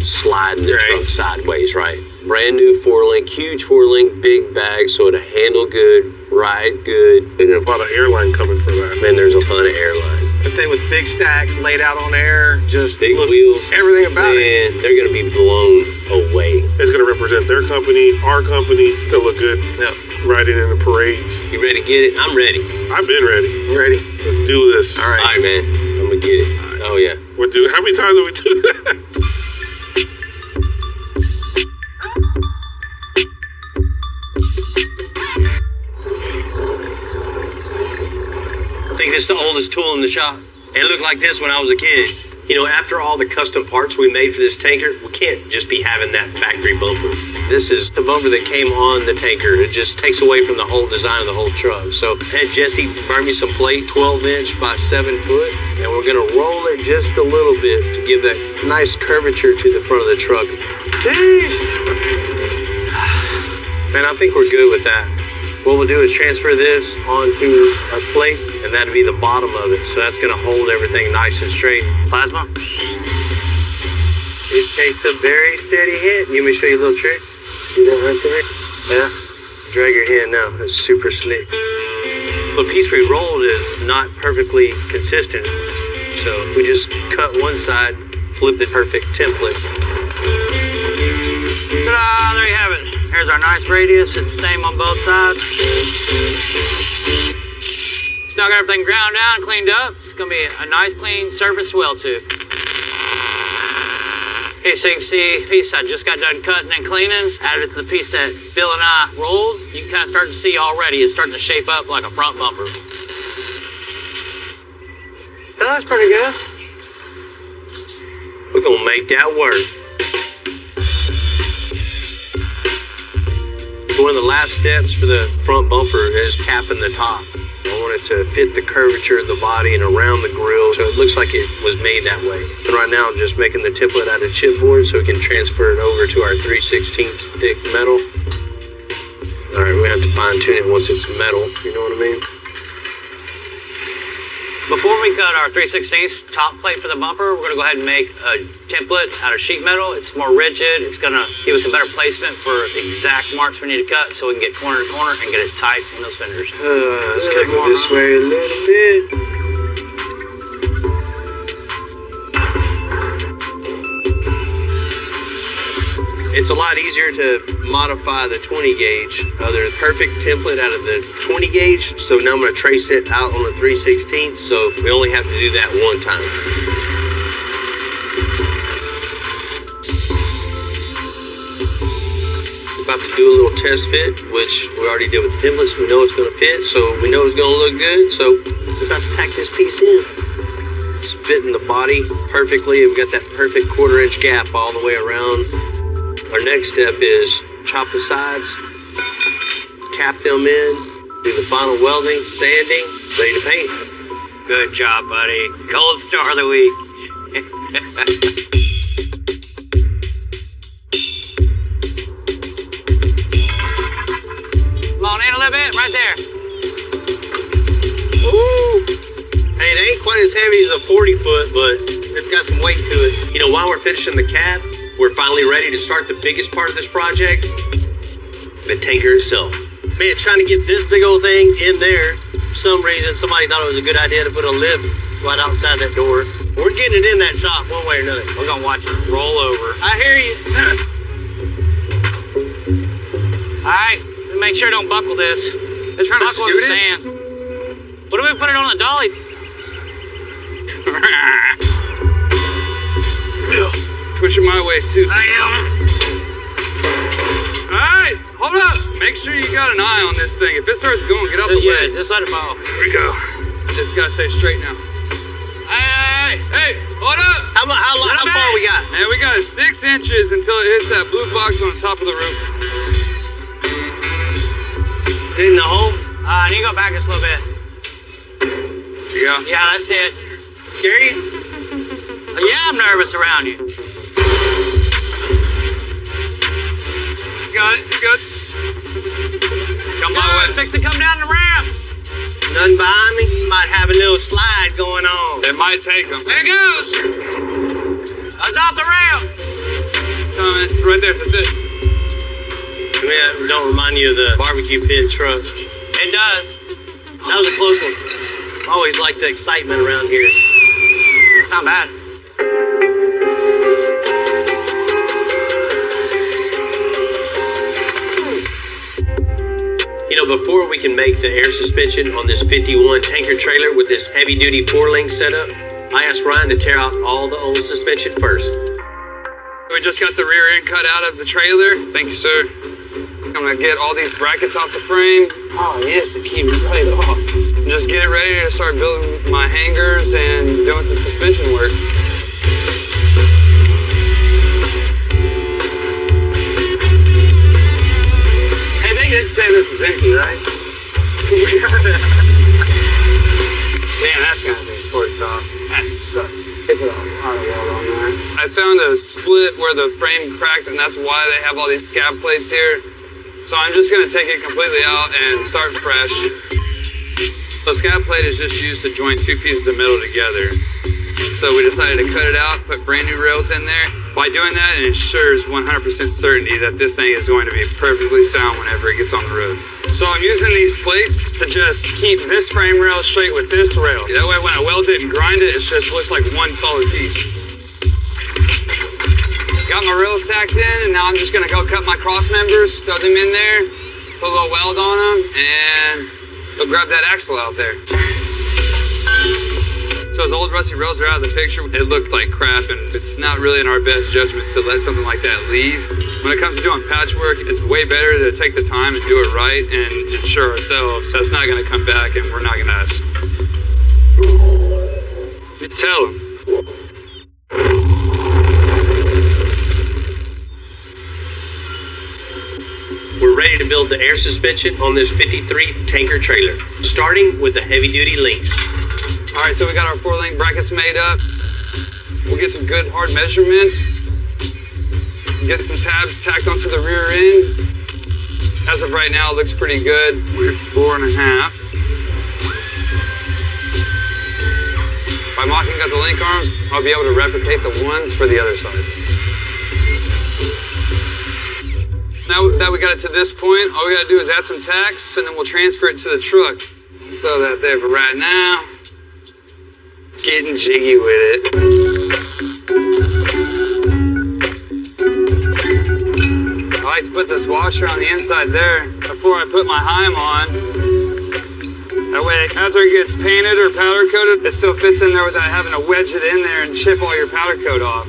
sliding the truck sideways, right? Brand new 4-link, huge 4-link, big bag, so it'll handle good, ride good. And a lot of airline coming for that. Man, there's a ton of airline. That thing with big stacks laid out on air, just Big look, wheels. everything about it. Man, they're gonna be blown away. It's going to represent their company, our company. They'll look good. Yeah. riding in the parades. You ready to get it? I'm ready. I've been ready. You ready? Let's do this. All right, man. I'm gonna get it. Oh yeah. How many times have we do that? I think this is the oldest tool in the shop. It looked like this when I was a kid. You know, after all the custom parts we made for this tanker, we can't just be having that factory bumper. This is the bumper that came on the tanker. It just takes away from the whole design of the whole truck. So I had Jesse burn me some plate, 12-inch by 7 foot, and we're gonna roll it just a little bit to give that nice curvature to the front of the truck. Man, I think we're good with that. What we'll do is transfer this onto a plate, and that'll be the bottom of it. So that's gonna hold everything nice and straight. Plasma? It takes a very steady hit. You want me to show you a little trick? See that right there? Yeah. Drag your hand now. That's super slick. The piece we rolled is not perfectly consistent. So we just cut one side, flip the perfect template. Ta-da! There you have it. Here's our nice radius. It's the same on both sides. Now got everything ground down and cleaned up. It's gonna be a nice clean surface well tube. Okay, so you can see the piece I just got done cutting and cleaning. Added it to the piece that Bill and I rolled. You can kind of start to see already it's starting to shape up like a front bumper. That's pretty good. We're gonna make that work. One of the last steps for the front bumper is capping the top. I want it to fit the curvature of the body and around the grill, so it looks like it was made that way. And right now I'm just making the template out of chipboard so we can transfer it over to our 3/16 thick metal. All right, we have to fine tune it once it's metal, you know what I mean? Before we cut our 3/16 top plate for the bumper, we're gonna go ahead and make a template out of sheet metal. It's more rigid. It's gonna give us a better placement for the exact marks we need to cut so we can get corner to corner and get it tight in those fenders. Let's go this way a little bit. It's a lot easier to modify the 20 gauge. There's a perfect template out of the 20 gauge, so now I'm going to trace it out on the 3/16, so we only have to do that one time. About to do a little test fit, which we already did with the templates. We know it's going to fit, so we know it's going to look good, so we're about to tack this piece in. It's fitting the body perfectly. We've got that perfect 1/4-inch gap all the way around. Our next step is chop the sides, cap them in, do the final welding, sanding, ready to paint. Good job, buddy. Gold star of the week. Come on in a little bit, right there. Ooh. Hey, it ain't quite as heavy as a 40-foot, but it's got some weight to it. You know, while we're finishing the cab, we're finally ready to start the biggest part of this project, the tanker itself. Man, trying to get this big old thing in there, for some reason, somebody thought it was a good idea to put a lift right outside that door. We're getting it in that shop one way or another. We're gonna watch it roll over. I hear you. All right, make sure don't buckle this. Let's buckle the stand. What do we put it on the dolly? Push it my way, too. I am. All right, hold up. Make sure you got an eye on this thing. If it starts going, get out the way. Just let it fall. Here we go. It's got to stay straight now. Hey, hold up. How far we got? Man, we got 6 inches until it hits that blue box on the top of the roof. Is it in the hole? I need to go back just a little bit. Here you go. Yeah, that's it. Scary? Yeah, I'm nervous around you. Got it. You good? Come on, fix it. Come down the ramp. Nothing behind me. Might have a little slide going on. It might take them. There it goes. That's off the ramp. Coming. Right there. That's it. I mean, that don't remind you of the barbecue pit truck. It does. That was a close one. Always like the excitement around here. It's not bad. You know, before we can make the air suspension on this 51 tanker trailer with this heavy-duty 4-link setup, I asked Ryan to tear out all the old suspension first. We just got the rear end cut out of the trailer. Thank you, sir. I'm gonna get all these brackets off the frame. Oh, yes, it keeps right off. And just get ready to start building my hangers and doing some suspension work. Hey, they did say this is empty, right? Damn, that's gonna be torqued off. That sucks. They put a lot of weld on there. I found a split where the frame cracked, and that's why they have all these scab plates here. So I'm just gonna take it completely out and start fresh. The scab plate is just used to join two pieces of metal together. So we decided to cut it out, put brand new rails in there. By doing that, it ensures 100% certainty that this thing is going to be perfectly sound whenever it gets on the road. So I'm using these plates to just keep this frame rail straight with this rail. That way when I weld it and grind it, it just looks like one solid piece. Got my rails tacked in, and now I'm just gonna go cut my cross members, throw them in there, put a little weld on them, and go grab that axle out there. So as old rusty rails are out of the picture, it looked like crap, and it's not really in our best judgment to let something like that leave. When it comes to doing patchwork, it's way better to take the time and do it right and ensure ourselves that's not gonna come back and we're not gonna you tell them. We're ready to build the air suspension on this 53 tanker trailer, starting with the heavy-duty links. All right, so we got our 4-link brackets made up. We'll get some good hard measurements. Get some tabs tacked onto the rear end. As of right now, it looks pretty good. We're 4.5. By mocking up the link arms, I'll be able to replicate the ones for the other side. Now that we got it to this point, all we gotta do is add some tacks, and then we'll transfer it to the truck. Throw that there for right now. Getting jiggy with it. I like to put this washer on the inside there before I put my Heim on. That way, after it gets painted or powder coated, it still fits in there without having to wedge it in there and chip all your powder coat off.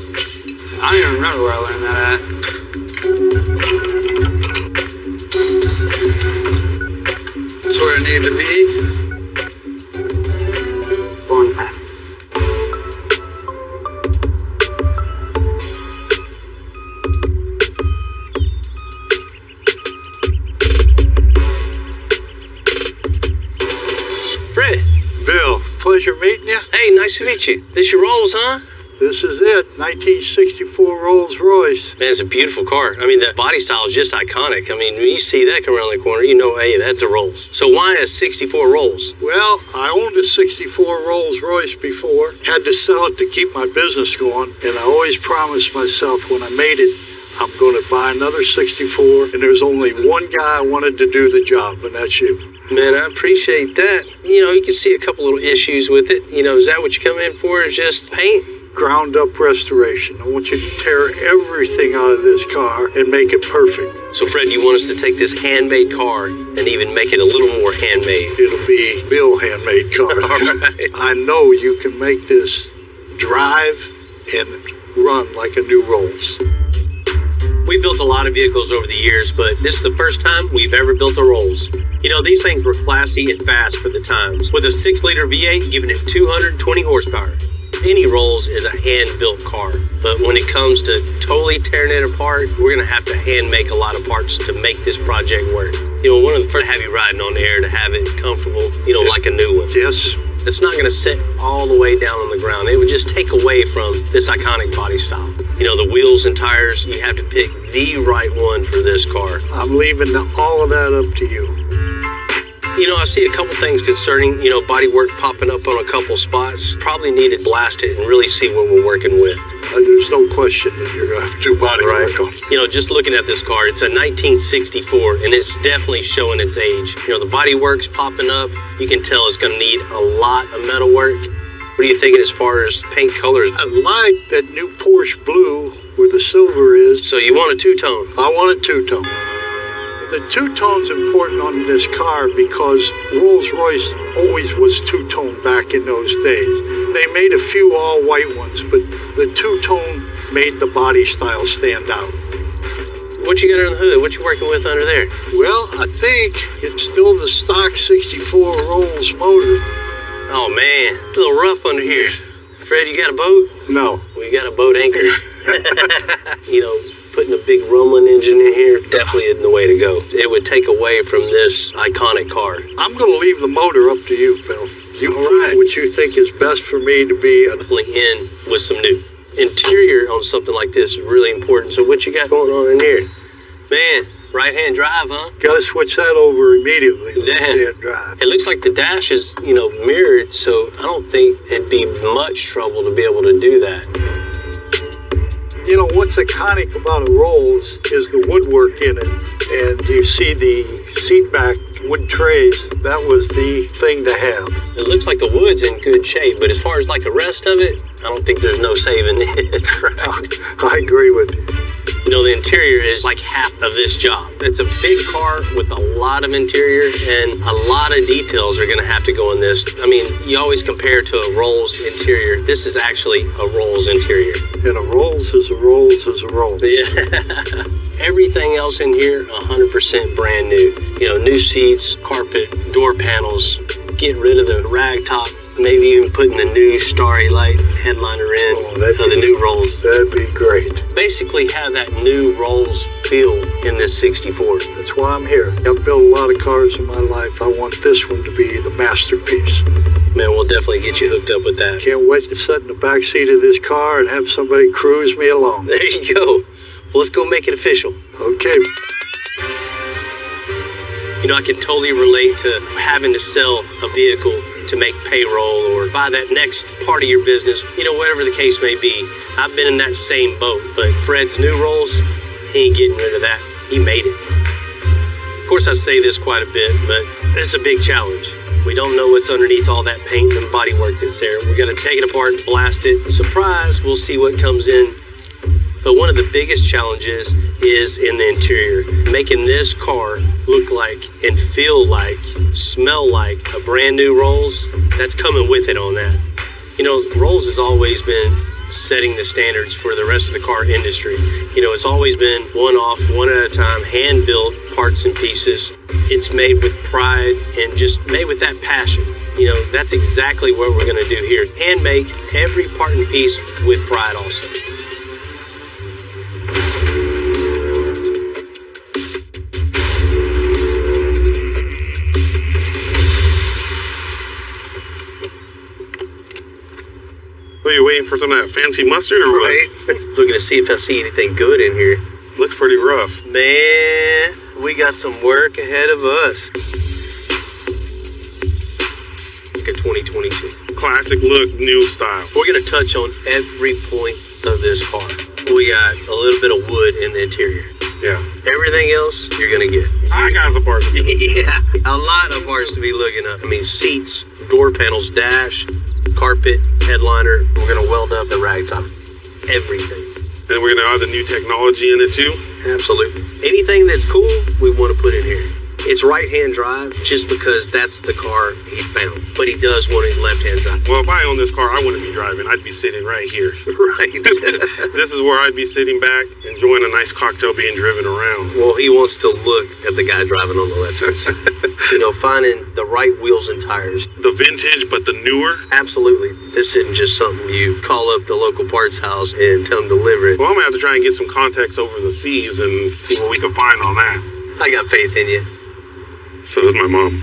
I don't even remember where I learned that at. That's where I need to be. Fred. Bill, pleasure meeting you. Hey, nice to meet you. This your Rolls, huh? This is it, 1964 Rolls Royce. Man, it's a beautiful car. I mean, the body style is just iconic. I mean, when you see that come around the corner, you know, hey, that's a Rolls. So why a 64 Rolls? Well, I owned a 64 Rolls Royce before, had to sell it to keep my business going, and I always promised myself when I made it, I'm going to buy another 64, and there's only one guy I wanted to do the job, and that's you. Man, I appreciate that. You know, you can see a couple little issues with it. You know, is that what you come in for, is just paint? Ground up restoration. I want you to tear everything out of this car and make it perfect. So, Fred, you want us to take this handmade car and even make it a little more handmade? It'll be Bill handmade car. All right. I know you can make this drive and run like a new Rolls. We built a lot of vehicles over the years, but this is the first time we've ever built a Rolls. You know, these things were classy and fast for the times, with a 6-liter V8 giving it 220 horsepower. Any Rolls is a hand-built car, but when it comes to totally tearing it apart, we're going to have to hand-make a lot of parts to make this project work. You know, one of the first to have you riding on the air, to have it comfortable, you know, like a new one. Yes. It's not going to sit all the way down on the ground. It would just take away from this iconic body style. You know, the wheels and tires, you have to pick the right one for this car. I'm leaving all of that up to you. You know, I see a couple things concerning, you know, bodywork popping up on a couple spots. Probably need to blast it and really see what we're working with. There's no question that you're going to have to do body work on it. You know, just looking at this car, it's a 1964, and it's definitely showing its age. You know, the bodywork's popping up. You can tell it's going to need a lot of metal work. What are you thinking as far as paint colors? I like that new Porsche blue where the silver is. So you want a two-tone? I want a two-tone. The two-tone's important on this car because Rolls-Royce always was two-tone back in those days. They made a few all-white ones, but the two-tone made the body style stand out. What you got under the hood? What you working with under there? Well, I think it's still the stock 64 Rolls motor. Oh man, it's a little rough under here. Fred, you got a boat? No. We got a boat anchor. You know, putting a big rumbling engine in here definitely isn't the way to go. It would take away from this iconic car. I'm going to leave the motor up to you, Bill. You put what you think is best for me to be a... Definitely in with some new interior on something like this is really important. So what you got going on in here? Man, right-hand drive, huh? Got to switch that over immediately. Yeah. Left-hand drive. It looks like the dash is, you know, mirrored, so I don't think it'd be much trouble to be able to do that. You know, what's iconic about a Rolls is the woodwork in it. And you see the seat back wood trays. That was the thing to have. It looks like the wood's in good shape, but as far as like the rest of it, I don't think there's no saving it. I agree with you. You know, the interior is like half of this job. It's a big car with a lot of interior, and a lot of details are going to have to go in this. I mean, you always compare to a Rolls interior. This is actually a Rolls interior. And a Rolls is a Rolls is a Rolls. Yeah. Everything else in here, 100% brand new. You know, new seats, carpet, door panels. Get rid of the rag top. Maybe even putting the new Starry Light headliner in for the new Rolls. That'd be great. Basically have that new Rolls feel in this 64. That's why I'm here. I've built a lot of cars in my life. I want this one to be the masterpiece. Man, we'll definitely get you hooked up with that. Can't wait to sit in the back seat of this car and have somebody cruise me along. There you go. Well, let's go make it official. Okay. You know, I can totally relate to having to sell a vehicle to make payroll or buy that next part of your business, you know, whatever the case may be. I've been in that same boat, but Fred's new Rolls, he ain't getting rid of that. He made it. Of course, I say this quite a bit, but this is a big challenge. We don't know what's underneath all that paint and bodywork that's there. We got to take it apart and blast it. Surprise, we'll see what comes in. But one of the biggest challenges is in the interior. Making this car look like and feel like, smell like a brand new Rolls, that's coming with it on that. You know, Rolls has always been setting the standards for the rest of the car industry. You know, it's always been one off, one at a time, hand-built parts and pieces. It's made with pride and just made with that passion. You know, that's exactly what we're going to do here. Hand make every part and piece with pride also. What, are you waiting for some of that fancy mustard or what? Looking to see if I see anything good in here. Looks pretty rough. Man, we got some work ahead of us. Look at 2022. Classic look, new style. We're going to touch on every point of this car. We got a little bit of wood in the interior. Yeah. Everything else, you're going to get. I got some parts. Yeah, a lot of parts to be looking up. I mean, seats, door panels, dash, carpet, headliner. We're going to weld up the rag top. Everything. And we're going to add the new technology in it too? Absolutely. Anything that's cool, we want to put in here. It's right-hand drive just because that's the car he found. But he does want it left-hand drive. Well, if I own this car, I wouldn't be driving. I'd be sitting right here. Right. This is where I'd be sitting back, enjoying a nice cocktail being driven around. Well, he wants to look at the guy driving on the left-hand side. You know, finding the right wheels and tires. The vintage, but the newer? Absolutely. This isn't just something you call up the local parts house and tell them to deliver it. Well, I'm going to have to try and get some contacts over the seas and see what we can find on that. I got faith in you. So does my mom.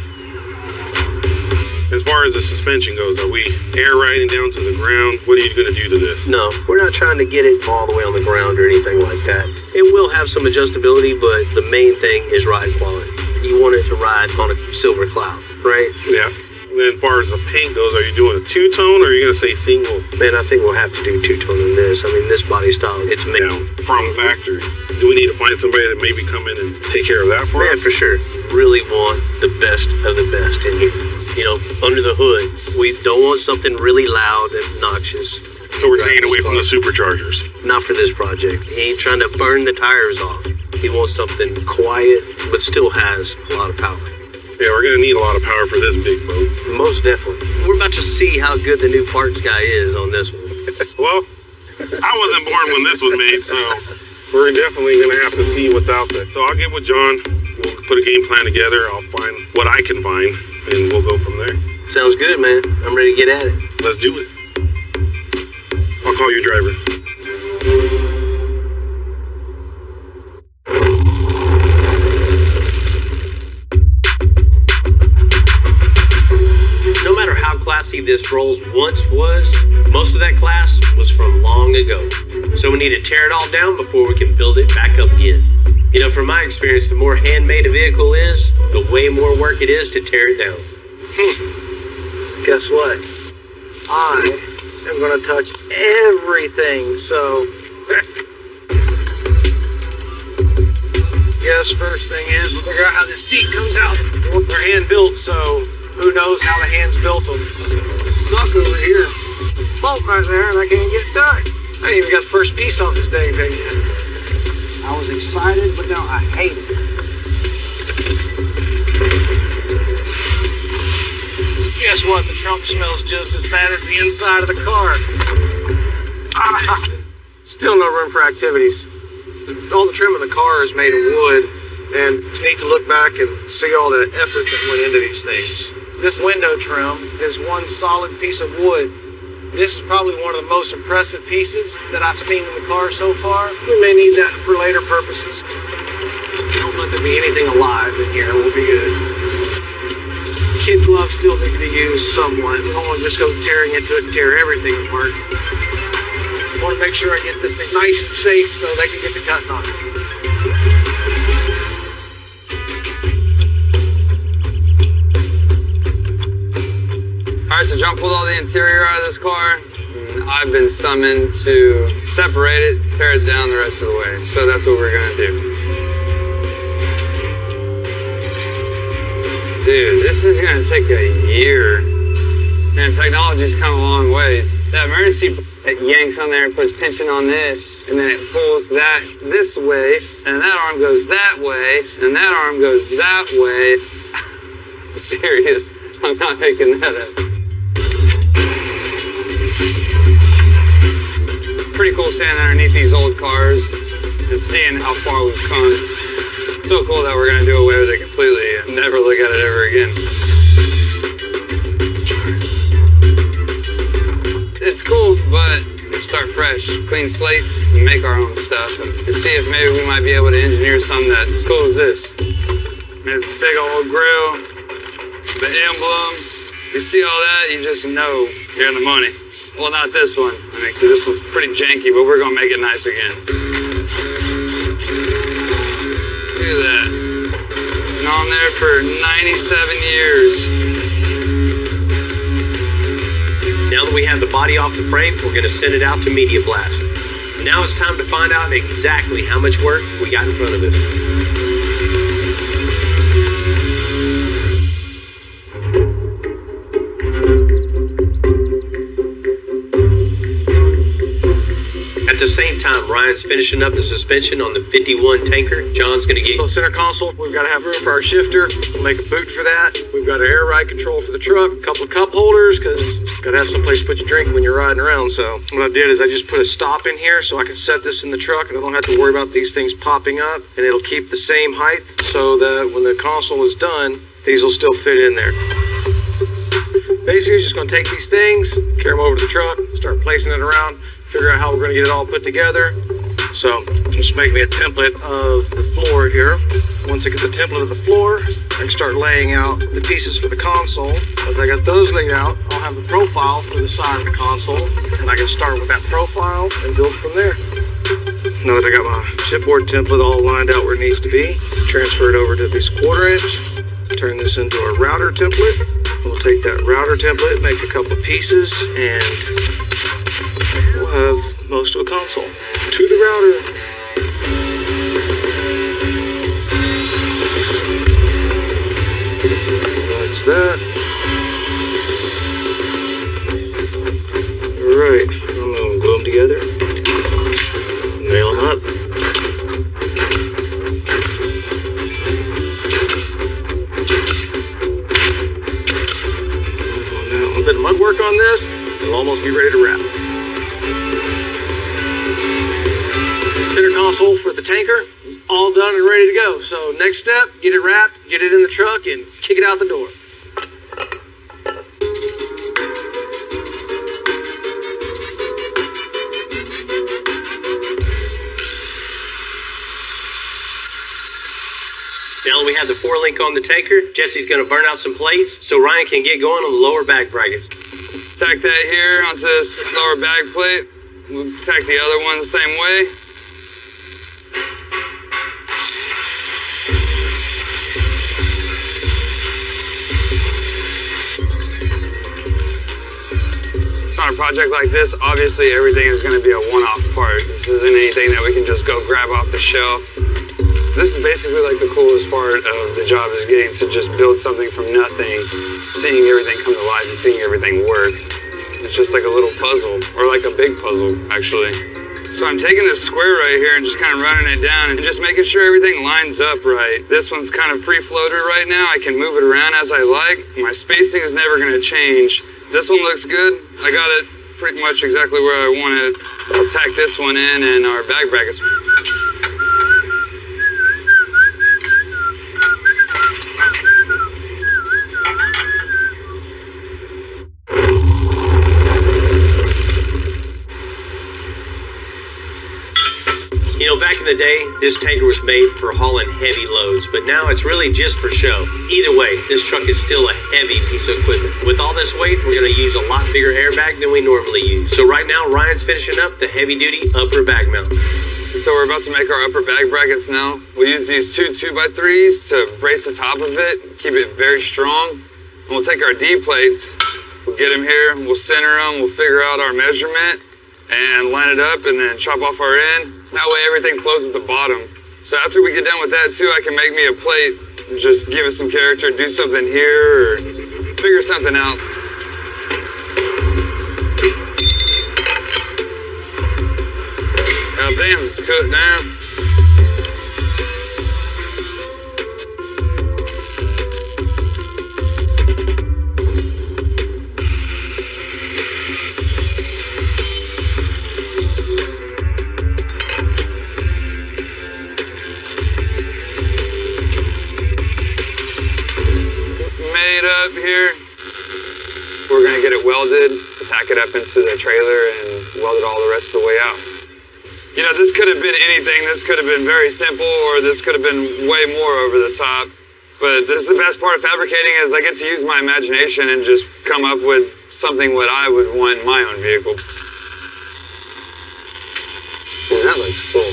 As far as the suspension goes, are we air riding down to the ground? What are you going to do to this? No, we're not trying to get it all the way on the ground or anything like that. It will have some adjustability, but the main thing is ride quality. You want it to ride on a silver cloud, right? Yeah. And then as far as the paint goes, are you doing a two-tone or are you going to say single? Man, I think we'll have to do two-tone in this. I mean, this body style, it's made from factory. Do we need to find somebody to maybe come in and take care of that for us? Man, for sure. Really want the best of the best in here. You know, under the hood, we don't want something really loud and obnoxious. So we're staying away from the superchargers? Not for this project. He ain't trying to burn the tires off. He wants something quiet, but still has a lot of power. Yeah, we're gonna need a lot of power for this big boat. Most definitely. We're about to see how good the new parts guy is on this one. Well, I wasn't born when this was made, so we're definitely gonna have to see what's out there. So I'll get with John. We'll put a game plan together. I'll find what I can find, and we'll go from there. Sounds good, man. I'm ready to get at it. Let's do it. I'll call your driver. No matter how classy this Rolls once was, most of that class was from long ago. So we need to tear it all down before we can build it back up again. You know, from my experience, the more handmade a vehicle is, the way more work it is to tear it down. Guess what? I am going to touch everything, so... Yes, first thing is we'll figure out how this seat comes out. They're hand-built, so who knows how the hands built them. Stuck over here. Bolt right there, and I can't get stuck. I ain't even got the first piece on this dang thing yet. I was excited, but now I hate it. Guess what? The trunk smells just as bad as the inside of the car. Still no room for activities. All the trim in the car is made of wood, and it's neat to look back and see all the effort that went into these things. This window trim is one solid piece of wood. This is probably one of the most impressive pieces that I've seen in the car so far. We may need that for later purposes. Don't let there be anything alive in here. We'll be good. Kid gloves still need to be used somewhat. I don't want to just go tearing into it and tear everything apart. I want to make sure I get this thing nice and safe so they can get the cutting on it. Alright, so John pulled all the interior out of this car. And I've been summoned to separate it, tear it down the rest of the way. So that's what we're gonna do. Dude, this is gonna take a year. Man, technology's come a long way. That emergency that yanks on there and puts tension on this, and then it pulls that this way, and that arm goes that way, and that arm goes that way. I'm serious, I'm not making that up. Pretty cool standing underneath these old cars and seeing how far we've come. So cool that we're gonna do away with it completely and never look at it ever again. It's cool, but we start fresh, clean slate, and make our own stuff and see if maybe we might be able to engineer something that's cool as this. There's a big old grill, the emblem. You see all that, you just know you're in the money. Well, not this one. I mean, this one's pretty janky, but we're gonna make it nice again. Look at that. Been on there for 97 years. Now that we have the body off the frame, we're gonna send it out to Media Blast. Now it's time to find out exactly how much work we got in front of us. At the same time, Ryan's finishing up the suspension on the 51 tanker. John's gonna get The center console, we've got to have room for our shifter. We'll make a boot for that. We've got an air ride control for the truck, a couple of cup holders, because got to have someplace to put your drink when you're riding around. So what I did is I just put a stop in here so I can set this in the truck and I don't have to worry about these things popping up, and it'll keep the same height so that when the console is done, these will still fit in there. Basically, just going to take these things, carry them over to the truck, start placing it around, figure out how we're going to get it all put together. So just make me a template of the floor here. Once I get the template of the floor, I can start laying out the pieces for the console. Once I got those laid out, I'll have the profile for the side of the console, and I can start with that profile and build from there. Now that I got my chipboard template all lined out where it needs to be, transfer it over to this 1/4 inch, turn this into a router template. We'll take that router template, make a couple of pieces, and we'll have most of a console. To the router. That's that. Alright, I'm gonna glue them together. Nail them up. bit of mud work on this, and we'll almost be ready to wrap. Center console for the tanker is all done and ready to go. So next step, get it wrapped, get it in the truck, and kick it out the door. Now that we have the 4-link on the tanker, Jesse's going to burn out some plates so Ryan can get going on the lower back brackets. Tack that here onto this lower bag plate. We'll tack the other one the same way. So on a project like this, obviously everything is going to be a one-off part. This isn't anything that we can just go grab off the shelf. This is basically like the coolest part of the job, is getting to just build something from nothing, seeing everything come to life, and seeing everything work. It's just like a little puzzle, or like a big puzzle, actually. So I'm taking this square right here and just kind of running it down and just making sure everything lines up right. This one's kind of free floater right now. I can move it around as I like. My spacing is never going to change. This one looks good. I got it pretty much exactly where I want it. I'll tack this one in and our bag brackets. You know, back in the day, this tanker was made for hauling heavy loads, but now it's really just for show. Either way, this truck is still a heavy piece of equipment. With all this weight, we're going to use a lot bigger airbag than we normally use. So right now, Ryan's finishing up the heavy-duty upper bag mount. So we're about to make our upper bag brackets now. We'll use these two 2x3s to brace the top of it, keep it very strong. And we'll take our D plates, we'll get them here, we'll center them, we'll figure out our measurement, and line it up, and then chop off our end. That way everything flows at the bottom. So after we get done with that too, I can make me a plate and just give it some character, do something here, or figure something out. Now damn, it's cooked now. Up here, we're going to get it welded, tack it up into the trailer, and weld it all the rest of the way out. You know, this could have been anything. This could have been very simple, or this could have been way more over the top. But this is the best part of fabricating, is I get to use my imagination and just come up with something what I would want in my own vehicle. Ooh, that looks cool.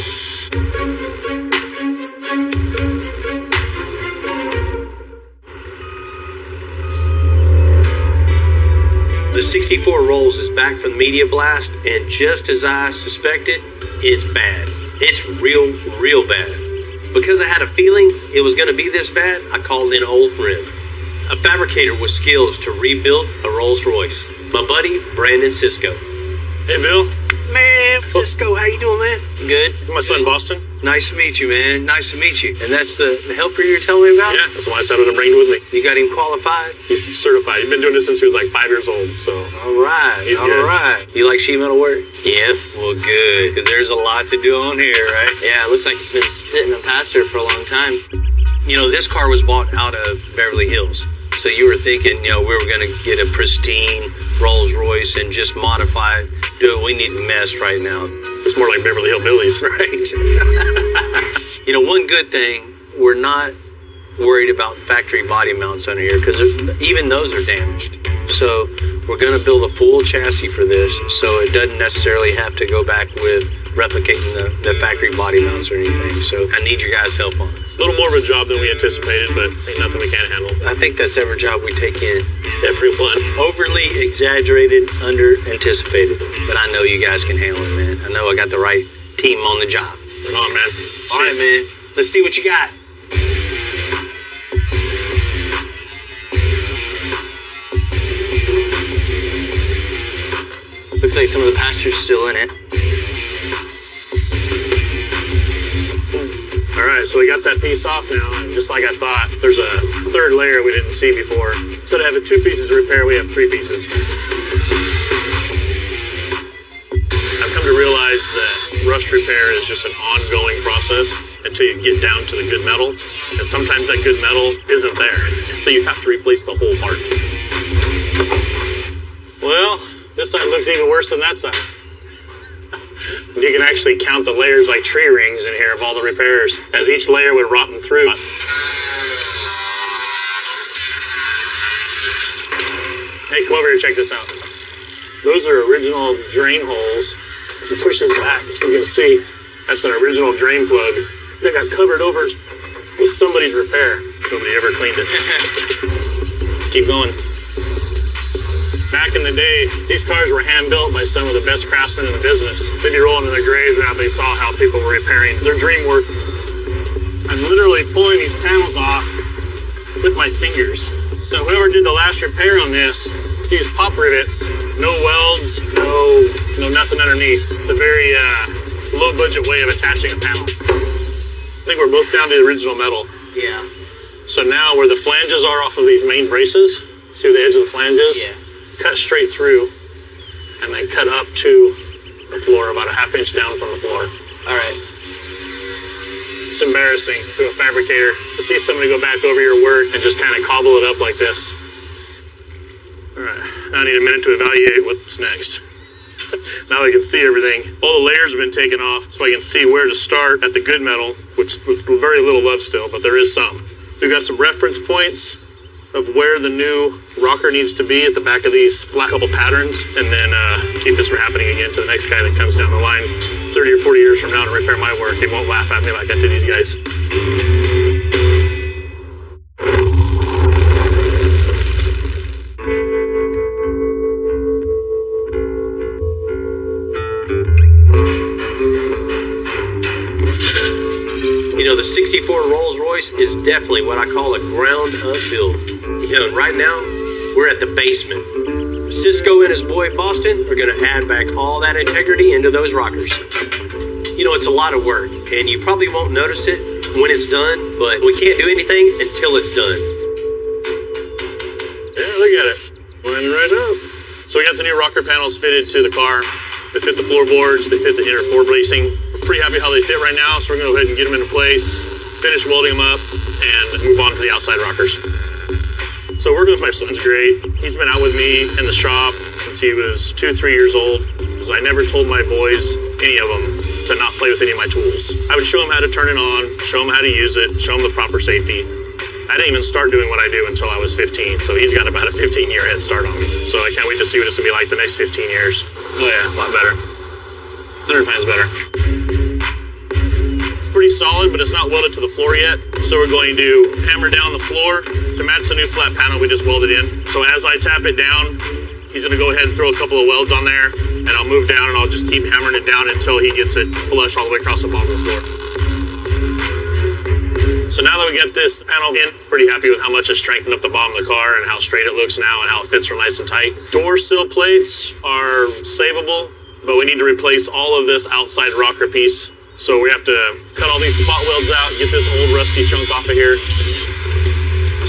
The 64 Rolls is back from the media blast, and just as I suspected, it's bad. It's real, real bad. Because I had a feeling it was going to be this bad, I called in an old friend, a fabricator with skills to rebuild a Rolls Royce, my buddy Brandon Cisco. Hey, Bill. Man, Cisco, how you doing, man? Good. My son, Boston. Nice to meet you, man. Nice to meet you. And that's the helper you're telling me about? Yeah, that's why I decided to bring him with me. You got him qualified? He's certified. He's been doing this since he was like 5 years old, so. All right. He's good. All right. You like sheet metal work? Yep. Well, good, because there's a lot to do on here, right? Yeah, it looks like it's been sitting in pasture for a long time. You know, this car was bought out of Beverly Hills. So you were thinking, you know, we were going to get a pristine Rolls Royce and just modify it. Dude, we need a mess right now. It's more like Beverly Hillbillies. Right. You know, one good thing, we're not worried about factory body mounts under here, because even those are damaged. So we're going to build a full chassis for this, so it doesn't necessarily have to go back with replicating the factory body mounts or anything. So I need your guys' help on this. A little more of a job than we anticipated, but ain't nothing we can't handle. I think that's every job we take in. Every one. Overly exaggerated, under anticipated. But I know you guys can handle it, man. I know I got the right team on the job. Come on, man. All right, man. Let's see what you got. Looks like some of the pasture's still in it. All right, so we got that piece off now, and just like I thought, there's a third layer we didn't see before. Instead of having 2 pieces to repair, we have 3 pieces. I've come to realize that rust repair is just an ongoing process until you get down to the good metal. And sometimes that good metal isn't there. So you have to replace the whole part. Well, this side looks even worse than that side. You can actually count the layers like tree rings in here of all the repairs, as each layer would rotten through. Hey, come over here, check this out. Those are original drain holes. If you push this back, you can see that's an original drain plug. They got covered over with somebody's repair. Nobody ever cleaned it. Let's keep going. Back in the day, these cars were hand-built by some of the best craftsmen in the business. They'd be rolling in their graves now they saw how people were repairing their dream work. I'm literally pulling these panels off with my fingers. So whoever did the last repair on this used pop rivets, no welds, no nothing underneath. It's a very low-budget way of attaching a panel. I think we're both down to the original metal. Yeah. So now where the flanges are off of these main braces, see the edge of the flanges? Yeah. Cut straight through and then cut up to the floor, about a ½ inch down from the floor. All right. It's embarrassing to a fabricator to see somebody go back over your work and just kind of cobble it up like this. All right, now I need a minute to evaluate what's next. Now I can see everything. All the layers have been taken off, so I can see where to start at the good metal, which with very little love still, but there is some. We've got some reference points of where the new rocker needs to be at the back of these flat couple patterns, and then keep this from happening again to the next guy that comes down the line 30 or 40 years from now to repair my work. He won't laugh at me like I did these guys. You know, the 64 Rolls Royce is definitely what I call a ground up build. You know, and right now, we're at the basement. Cisco and his boy Boston are gonna add back all that integrity into those rockers. You know, it's a lot of work, and you probably won't notice it when it's done, but we can't do anything until it's done. Yeah, look at it. Lining right up. So we got the new rocker panels fitted to the car. They fit the floorboards, they fit the inner floor bracing. We're pretty happy how they fit right now, so we're gonna go ahead and get them into place, finish welding them up, and move on to the outside rockers. So working with my son's great. He's been out with me in the shop since he was 2-3 years old, because I never told my boys, any of them, to not play with any of my tools. I would show them how to turn it on, show them how to use it, show them the proper safety. I didn't even start doing what I do until I was 15, so he's got about a 15-year head start on me. So I can't wait to see what it's gonna be like the next 15 years. Oh yeah, a lot better. 100 times better. It's pretty solid, but it's not welded to the floor yet. So we're going to hammer down the floor to match the new flat panel we just welded in. So as I tap it down, he's gonna go ahead and throw a couple of welds on there, and I'll move down and I'll just keep hammering it down until he gets it flush all the way across the bottom of the floor. So now that we get this panel in, pretty happy with how much it's strengthened up the bottom of the car and how straight it looks now and how it fits real nice and tight. Door sill plates are savable, but we need to replace all of this outside rocker piece. So we have to cut all these spot welds out, get this old rusty chunk off of here.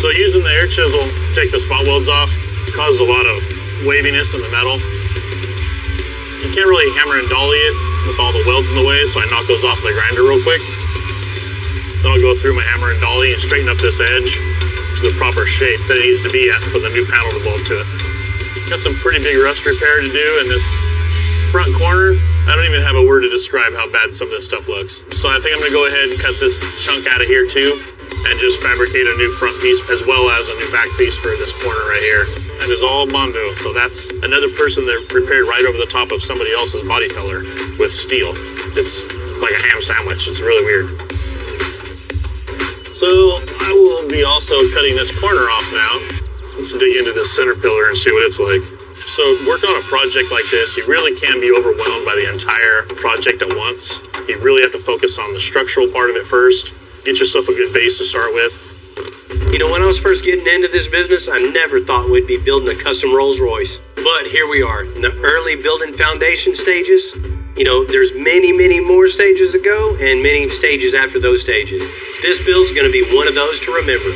So using the air chisel, take the spot welds off, it causes a lot of waviness in the metal. You can't really hammer and dolly it with all the welds in the way, so I knock those off the grinder real quick. Then I'll go through my hammer and dolly and straighten up this edge to the proper shape that it needs to be at for the new panel to bolt to it. Got some pretty big rust repair to do in this front corner. I don't even have a word to describe how bad some of this stuff looks. So I think I'm gonna go ahead and cut this chunk out of here too and just fabricate a new front piece as well as a new back piece for this corner right here. That is all Mondo. So that's another person that repaired right over the top of somebody else's body color with steel. It's like a ham sandwich. It's really weird. So I will be also cutting this corner off now. Let's dig into this center pillar and see what it's like. So working on a project like this, you really can be overwhelmed by the entire project at once. You really have to focus on the structural part of it first. Get yourself a good base to start with. You know, when I was first getting into this business, I never thought we'd be building a custom Rolls Royce. But here we are, in the early building foundation stages. You know, there's many, many more stages to go and many stages after those stages. This build's gonna be one of those to remember.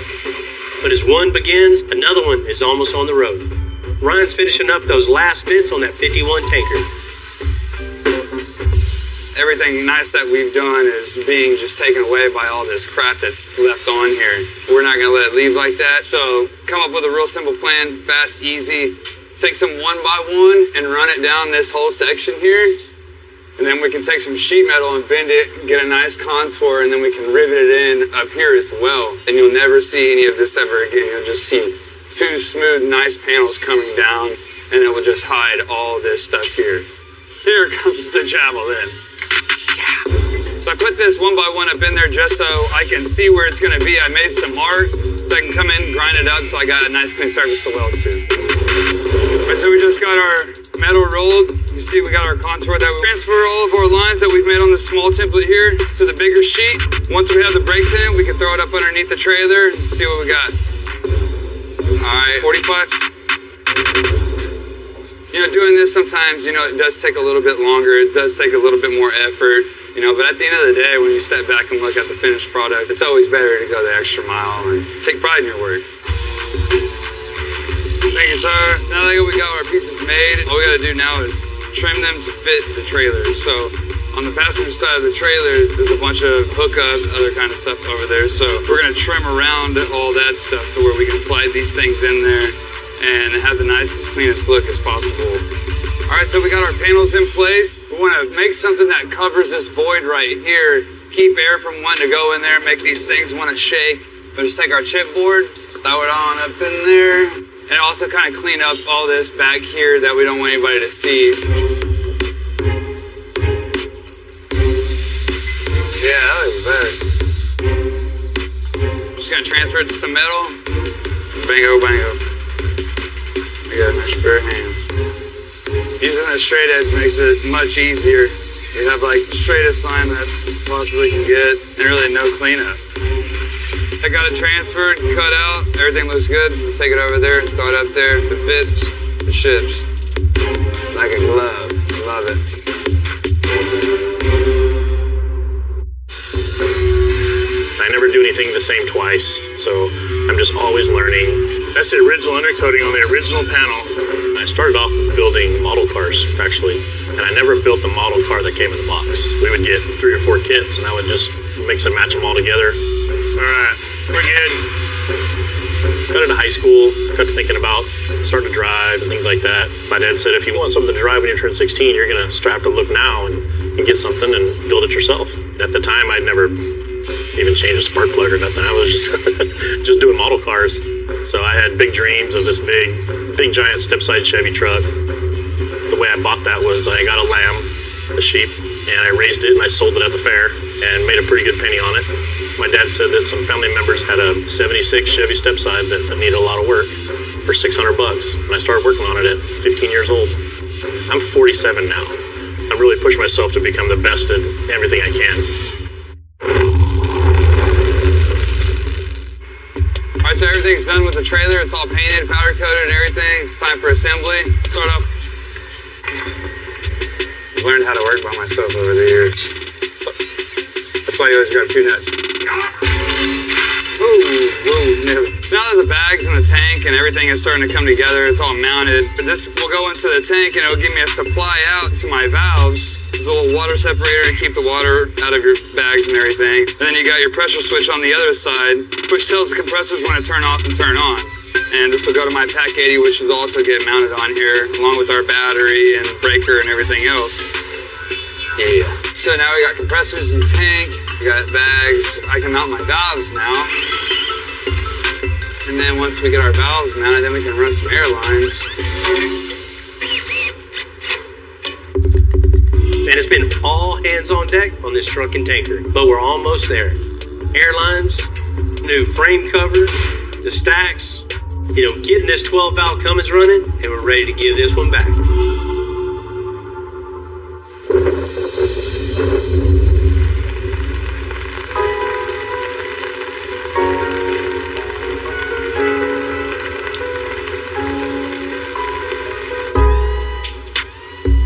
But as one begins, another one is almost on the road. Ryan's finishing up those last bits on that 51 tanker. Everything nice that we've done is being just taken away by all this crap that's left on here. We're not gonna let it leave like that. So come up with a real simple plan, fast, easy. Take some 1x1 and run it down this whole section here. And then we can take some sheet metal and bend it, get a nice contour, and then we can rivet it in up here as well. And you'll never see any of this ever again. You'll just see two smooth, nice panels coming down, and it will just hide all this stuff here. Here comes the javelin. So I put this 1x1 up in there just so I can see where it's gonna be. I made some marks so I can come in, grind it up so I got a nice clean surface to weld to. All right, so we just got our metal rolled. You see we got our contour that we transfer all of our lines that we've made on this small template here to the bigger sheet. Once we have the brakes in, we can throw it up underneath the trailer and see what we got. All right, 45. You know, doing this sometimes, you know, it does take a little bit longer. It does take a little bit more effort, you know, but at the end of the day, when you step back and look at the finished product, it's always better to go the extra mile and take pride in your work. Thank you, sir. Now that we got our pieces made, all we gotta do now is trim them to fit the trailer. So on the passenger side of the trailer, there's a bunch of hookup, other kind of stuff over there. So we're gonna trim around all that stuff to where we can slide these things in there and have the nicest, cleanest look as possible. All right, so we got our panels in place. We wanna make something that covers this void right here, keep air from wanting to go in there, make these things wanna shake. We'll just take our chipboard, throw it on up in there, and also kind of clean up all this back here that we don't want anybody to see. Yeah, that looks better. I'm just gonna transfer it to some metal. Bango, bango. I got nice pair of hands. Using a straight edge makes it much easier. You have like the straightest line that you possibly can get, and really no cleanup. I got it transferred, cut out, everything looks good. Take it over there, throw it up there. If it fits, it ships. Like a glove. Love it. I never do anything the same twice, so I'm just always learning. That's the original undercoating on the original panel. I started off building model cars, actually, and I never built the model car that came in the box. We would get 3 or 4 kits, and I would just mix and match them all together. All right, we're good. Got into high school, got to thinking about starting to drive and things like that. My dad said, if you want something to drive when you turn 16, you're going to have to look now and get something and build it yourself. At the time, I'd never even changed a spark plug or nothing. I was just just doing model cars. So I had big dreams of this big giant step-side Chevy truck. The way I bought that was I got a lamb, a sheep, and I raised it and I sold it at the fair and made a pretty good penny on it. My dad said that some family members had a 76 Chevy step-side that needed a lot of work for $600. And I started working on it at 15 years old. I'm 47 now. I'm really pushing myself to become the best at everything I can. All right, so everything's done with the trailer. It's all painted, powder coated and everything. It's time for assembly. Start off. I've learned how to work by myself over the years. That's why you always grab 2 nuts. No. So now that the bags and the tank and everything is starting to come together, it's all mounted. This will go into the tank and it'll give me a supply out to my valves. There's a little water separator to keep the water out of your bags and everything. And then you got your pressure switch on the other side, which tells the compressors when to turn off and turn on. And this will go to my Pack 80, which is also get mounted on here, along with our battery and breaker and everything else. Yeah. So now we got compressors and tank, we got bags. I can mount my valves now. And then once we get our valves mounted, then we can run some air lines. And it's been all hands on deck on this truck and tanker, but we're almost there. Airlines, new frame covers, the stacks, getting this 12 valve Cummins running, and we're ready to give this one back.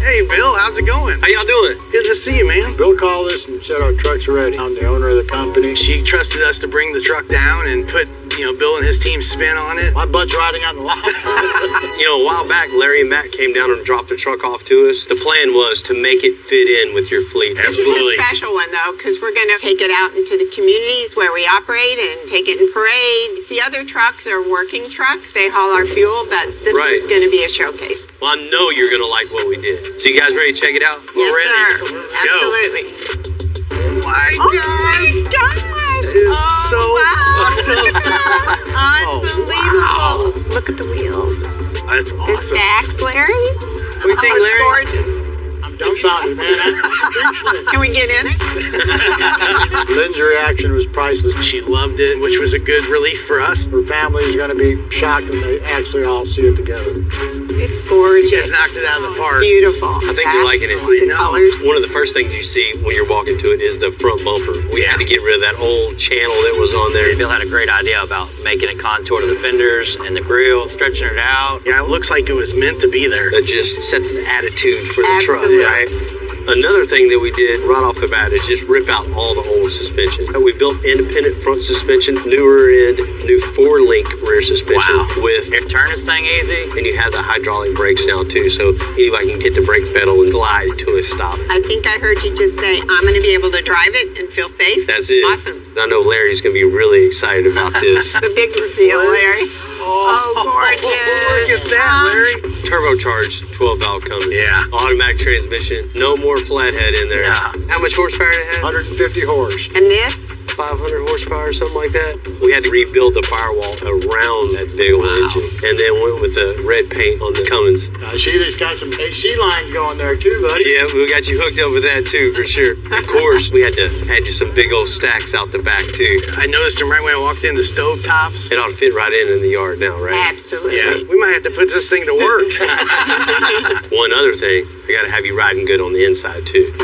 Hey, Bill, how's it going? How y'all doing? Good to see you, man. Bill called us and said our trucks are ready. I'm the owner of the company. She trusted us to bring the truck down and put Bill and his team spin on it. My butt's riding on the line. A while back, Larry and Matt came down and dropped the truck off to us. The plan was to make it fit in with your fleet. Absolutely. This is a special one, though, because we're going to take it out into the communities where we operate and take it in parades. The other trucks are working trucks. They haul our fuel, but this one's going to be a showcase. Well, I know you're going to like what we did. So you guys ready to check it out? Yes, We're ready. sir. Absolutely. Oh my gosh. It is so awesome. Unbelievable. Look at the wheels. That's The awesome. stacks, Larry. What do you think, it's Larry? gorgeous. I'm dumbfounded, man. Can we get in it? Lynn's reaction was priceless. She loved it, which was a good relief for us. Her family is going to be shocked when they actually all see it together. It's gorgeous. Just knocked it out of the park. Beautiful. I think you're liking it. The colors. One of the first things you see when you're walking to it is the front bumper. We had to get rid of that old channel that was on there. Bill had a great idea about making it contour to the fenders and the grill, stretching it out. Yeah, it looks like it was meant to be there. That just sets the attitude for the truck, Absolutely. right? Another thing that we did right off the bat is just rip out all the old suspension. We built independent front suspension, new rear end, new 4-link rear suspension with It turned this thing easy. and you have the hydraulic brakes now too, so anybody can hit the brake pedal and glide to a stop. I think I heard you just say, I'm going to be able to drive it and feel safe. That's it. Awesome. I know Larry's going to be really excited about this. The big reveal, Larry. Oh, gorgeous. Look at that, Larry. Turbocharged 12-valve Cummins. Yeah. Automatic transmission. No more flathead in there. Yeah. How much horsepower did it have? 150 horse. And this? 500 horsepower or something like that. We had to rebuild the firewall around that big old engine. And then went with the red paint on the Cummins. I see there's got some AC lines going there too, buddy. Yeah, we got you hooked up with that too, for sure. Of course, we had to add you some big old stacks out the back too. I noticed them right when I walked in, the stove tops. It ought to fit right in the yard now, right? Absolutely. Yeah, we might have to put this thing to work. One other thing, I got to have you riding good on the inside too.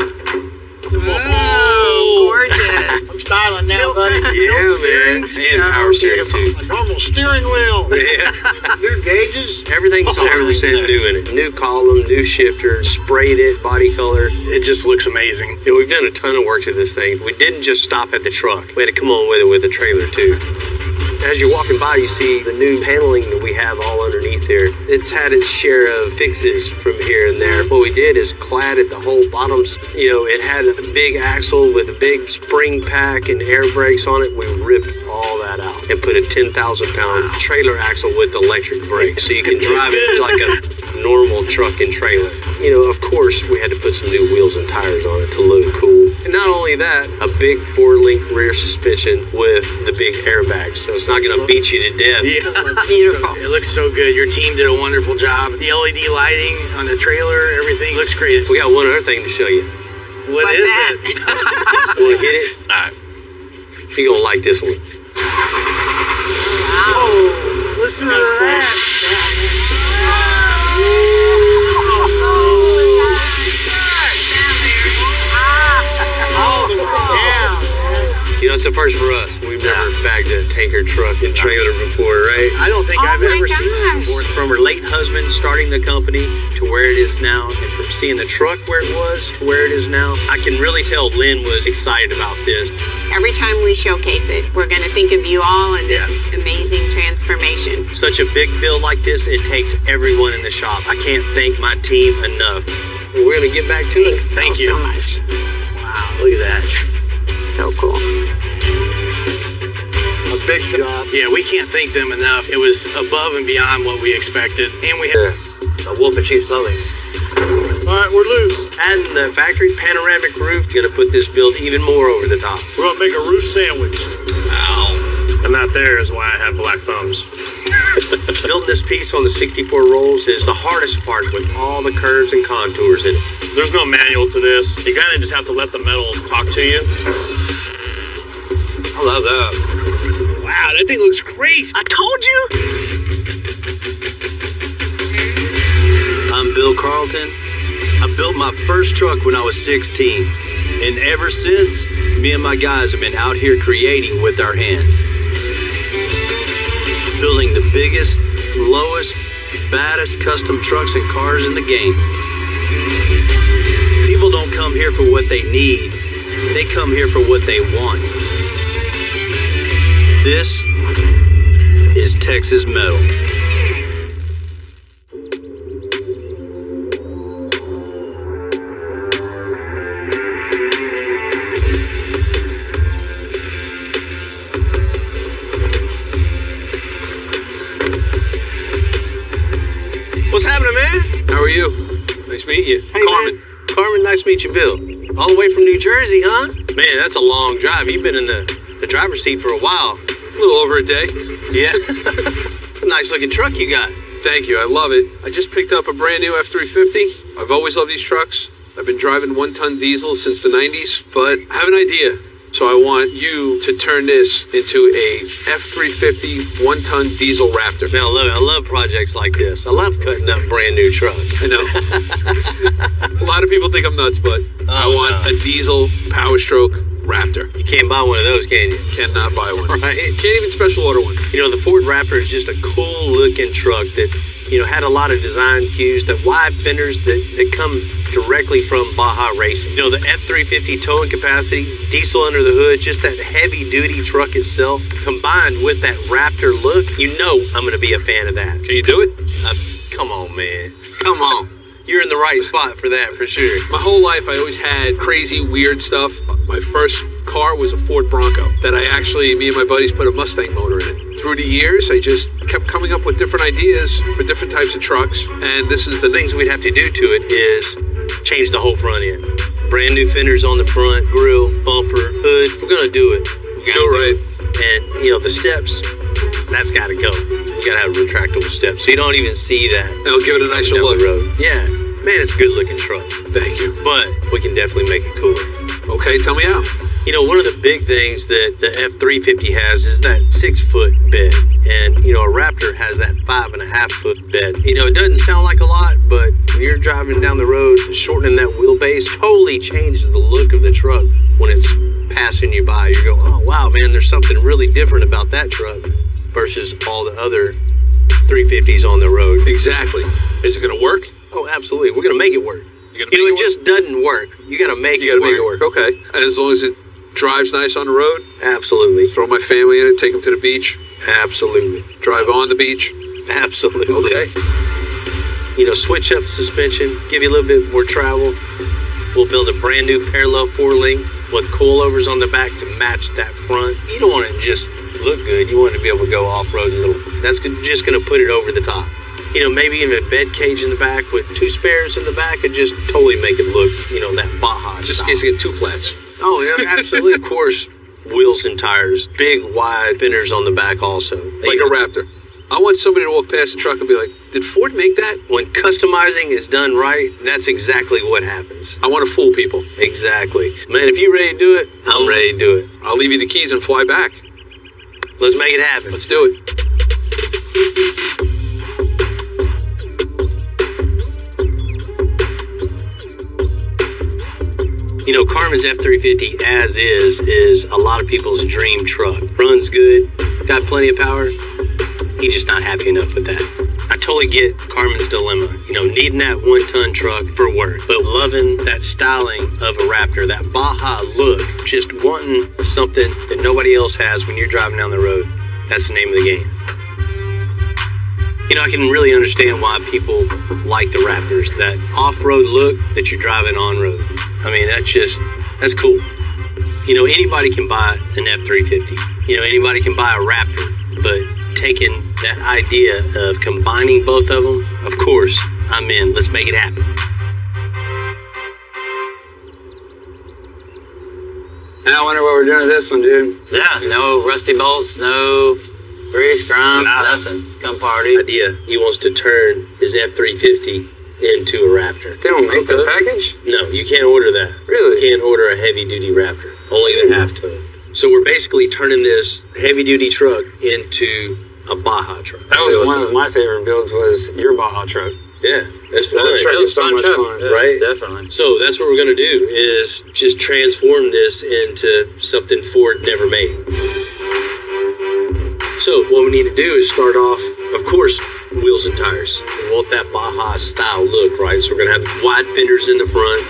Oh, gorgeous. I'm styling now, buddy. Yeah, man. And power steering too. A normal steering wheel. Yeah. New gauges. Everything's 100% new in it. New column, new shifter, sprayed it, body color. It just looks amazing. Yeah, we've done a ton of work to this thing. We didn't just stop at the truck. We had to come on with it with the trailer too. As you're walking by, you see the new paneling that we have all underneath here. It's had its share of fixes from here and there. What we did is cladded the whole bottoms. It had a big axle with a big spring pack and air brakes on it. We ripped all that out and put a 10,000-pound trailer axle with electric brakes, so you can drive it like a normal truck and trailer. Of course, we had to put some new wheels and tires on it to look cool. And not only that, a big 4-link rear suspension with the big airbags, so it's not going to beat you to death. Yeah. Beautiful. It looks so good. Your team did a wonderful job. The LED lighting on the trailer, everything looks great. We got one other thing to show you. What What's is that? it? Want to hit it? All right. You're going to like this one. Oh, listen to that. It's a first for us. We've never bagged a tanker truck and trailer before, right? I don't think I've ever seen that before. From her late husband starting the company to where it is now, and from seeing the truck where it was to where it is now, I can really tell Lynn was excited about this. Every time we showcase it, we're going to think of you all and this amazing transformation. Such a big build like this, it takes everyone in the shop. I can't thank my team enough. We're going to get back to it. Thank you so much. Wow, look at that. So cool. A big job. Yeah, we can't thank them enough. It was above and beyond what we expected. And we had A wolf in sheep's clothing. All right, we're loose. And the factory panoramic roof is going to put this build even more over the top. We're going to make a roof sandwich. And that there is why I have black thumbs. Building this piece on the 64 rolls is the hardest part with all the curves and contours in it. There's no manual to this. You kind of just have to let the metal talk to you. I love that. wow, that thing looks great. I told you. I'm Bill Carlton. I built my first truck when I was 16. And ever since, me and my guys have been out here creating with our hands. Building the biggest, lowest, baddest custom trucks and cars in the game. People don't come here for what they need. They come here for what they want. This is Texas metal. What's happening, man? How are you? Nice meeting you. Hey, Carmen. man. Carmen, nice to meet you, Bill. All the way from New Jersey, huh? Man, that's a long drive. You've been in the driver's seat for a while. A little over a day. Yeah. Nice looking truck you got. Thank you. I love it. I just picked up a brand new F-350. I've always loved these trucks. I've been driving 1-ton diesels since the 90s, but I have an idea. So I want you to turn this into a F-350 1-ton diesel Raptor. Man, I love projects like this. I love cutting up brand new trucks. I know. A lot of people think I'm nuts, but I want a diesel Power Stroke Raptor. You can't buy one of those, can you? Cannot buy one. Right? Can't even special order one. You know, the Ford Raptor is just a cool looking truck that, you know, had a lot of design cues, the wide fenders that come directly from Baja Racing. You know, the F-350 towing capacity, diesel under the hood, just that heavy duty truck itself, combined with that Raptor look, you know I'm going to be a fan of that. Can you do it? Come on, man. Come on. You're in the right spot for that, for sure. My whole life, I always had crazy, weird stuff. My first car was a Ford Bronco that me and my buddies put a Mustang motor in it. Through the years, I just kept coming up with different ideas for different types of trucks. And this is the things we'd have to do to it is change the whole front end. Brand new fenders on the front, grill, bumper, hood. We're going to do it. Do it right. And, you know, the steps, that's got to go. You got to have retractable steps, so you don't even see that. It'll give it a nicer look. Yeah. Man, it's a good looking truck. Thank you. But we can definitely make it cooler. Okay, tell me how. You know, one of the big things that the F-350 has is that 6-foot bed. And, you know, a Raptor has that 5.5-foot bed. You know, it doesn't sound like a lot, but when you're driving down the road, shortening that wheelbase totally changes the look of the truck when it's passing you by. You go, oh, wow, man, there's something really different about that truck versus all the other 350s on the road. Exactly. Is it going to work? Oh, absolutely. We're going to make it work. You know, it just doesn't work. You got to make it work. Make it work. Okay. And as long as it drives nice on the road? Absolutely. Throw my family in it, take them to the beach? Absolutely. Drive on the beach? Absolutely. Okay. You know, switch up the suspension, give you a little bit more travel. We'll build a brand new parallel 4-link with coilovers on the back to match that front. You don't want it to just look good. You want it to be able to go off-road a little. That's just going to put it over the top. You know, maybe even a bed cage in the back with 2 spares in the back and just totally make it look, you know, that Baja just in case I get 2 flats. Oh, yeah, absolutely. Of course, wheels and tires, big, wide fenders on the back also. Like a Raptor. I want somebody to walk past the truck and be like, did Ford make that? When customizing is done right, that's exactly what happens. I want to fool people. Exactly. Man, if you're ready to do it, I'm ready to do it. I'll leave you the keys and fly back. Let's make it happen. Let's do it. You know, Carmen's F-350 as is a lot of people's dream truck. Runs good, got plenty of power. He's just not happy enough with that. I totally get Carmen's dilemma. You know, needing that 1-ton truck for work, but loving that styling of a Raptor, that Baja look, just wanting something that nobody else has when you're driving down the road. That's the name of the game. You know, I can really understand why people like the Raptors, that off-road look that you're driving on-road. I mean, that's cool. You know, anybody can buy an F-350. You know, anybody can buy a Raptor, but taking that idea of combining both of them, of course, I'm in. Let's make it happen. Now I wonder what we're doing with this one, dude. Yeah, no rusty bolts, no grease, grime, nothing. Come party. Idea. He wants to turn his F-350 into a Raptor. They don't make that package? No, you can't order that. Really? You can't order a heavy-duty Raptor. Only the half-ton. So we're basically turning this heavy-duty truck into a Baja truck. That was one of my favorite builds was your Baja truck. Yeah, that's fun. That truck was so much fun. Yeah, right? Definitely. So that's what we're going to do is just transform this into something Ford never made. So what we need to do is start off, of course, wheels and tires. We want that Baja style look, right? So we're going to have wide fenders in the front,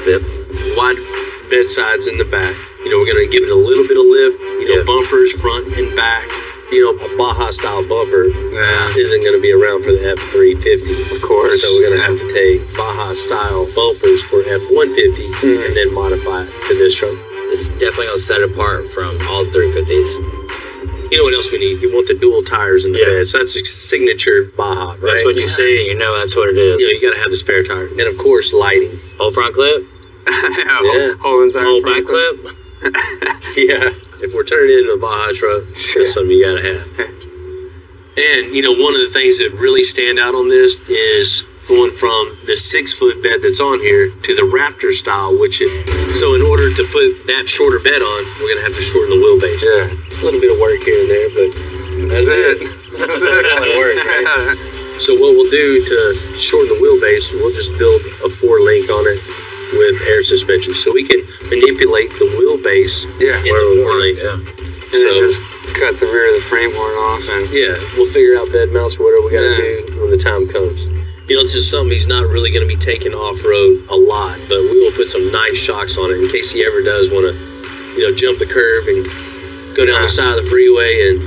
wide bed sides in the back. You know, we're going to give it a little bit of lift, you know, bumpers front and back. You know, a Baja style bumper isn't going to be around for the F350. Of course. So we're going to have to take Baja style bumpers for F150 and then modify it to this truck. This is definitely going to set it apart from all the 350s. You know what else we need? You want the dual tires in the bed. So that's a signature Baja, right? That's what you see. You know that's what it is. You know, you got to have the spare tire. And of course, lighting. Whole front clip? Whole entire Whole front back clip? Yeah. If we're turning it into a Baja truck, that's something you got to have. And, you know, one of the things that really stand out on this is going from the 6-foot bed that's on here to the Raptor style, so in order to put that shorter bed on, we're going to have to shorten the wheelbase. Yeah. It's a little bit of work here and there, but that's it. That's it. Work, right? So what we'll do to shorten the wheelbase, we'll just build a 4-link on it with air suspension, so we can manipulate the wheelbase in the 4-link. And then just cut the rear of the frame horn off. And we'll figure out bed mounts or whatever we got to do when the time comes. You know, it's just something he's not really going to be taking off-road a lot, but we will put some nice shocks on it in case he ever does want to, you know, jump the curb and go down the side of the freeway and,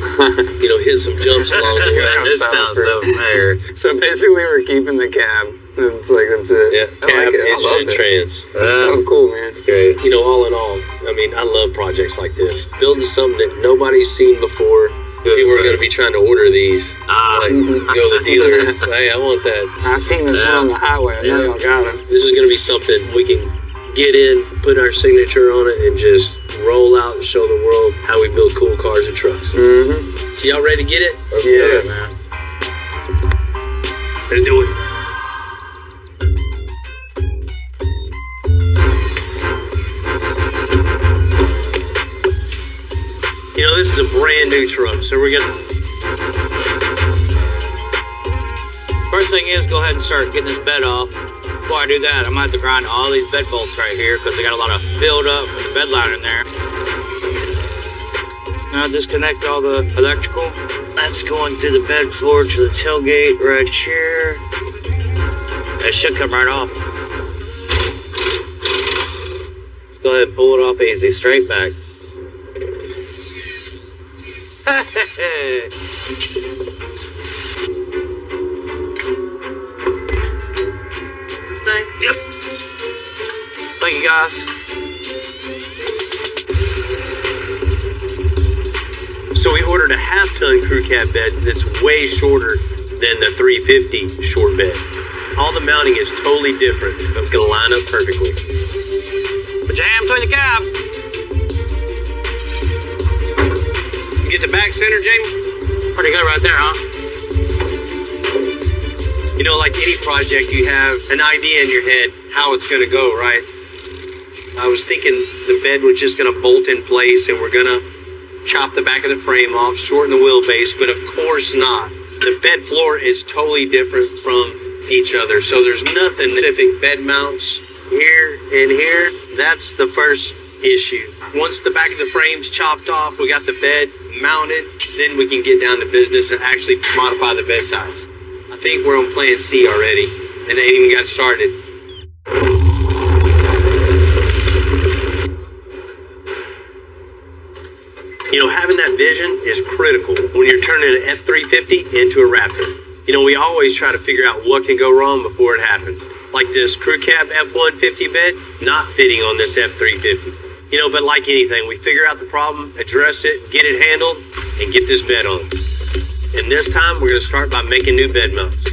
you know, hit some jumps along the way. This sounds so familiar. So basically we're keeping the cab. It's like, that's it. Yeah, cab, engine, and trans. That's so cool, man. It's great. You know, all in all, I mean, I love projects like this. Building something that nobody's seen before. People are going to be trying to order these. Like, go to the dealers. Hey, I want that. I seen this one on the highway. I know y'all got it. This is going to be something we can get in, put our signature on it, and just roll out and show the world how we build cool cars and trucks. So y'all ready to get it? Let's get it, man. Let's do it. You know, this is a brand new truck, so we're gonna... First thing is, go ahead and start getting this bed off. Before I do that, I'm gonna have to grind all these bed bolts right here because they got a lot of build up in the bed liner in there. Now disconnect all the electrical. That's going through the bed floor to the tailgate right here. It should come right off. Let's go ahead and pull it off easy, straight back. Yep. Thank you, guys. So we ordered a half-ton crew cab bed that's way shorter than the 350 short bed. All the mounting is totally different, but it's going to line up perfectly. Put your hand between the cab. You get the back center, Jamie? Pretty good right there, huh? You know, like any project, you have an idea in your head how it's going to go, right? I was thinking the bed was just going to bolt in place and we're going to chop the back of the frame off, shorten the wheelbase, but of course not. The bed floor is totally different from each other, so there's nothing specific bed mounts here and here. That's the first issue. Once the back of the frame's chopped off, we got the bed mounted, then we can get down to business and actually modify the bed size. I think we're on plan C already, and they ain't even got started. You know, having that vision is critical when you're turning an F350 into a Raptor. You know, we always try to figure out what can go wrong before it happens. Like this crew cab F150 bed, not fitting on this F350. You know, but like anything, we figure out the problem, address it, get it handled, and get this bed on. And this time, we're going to start by making new bed mounts.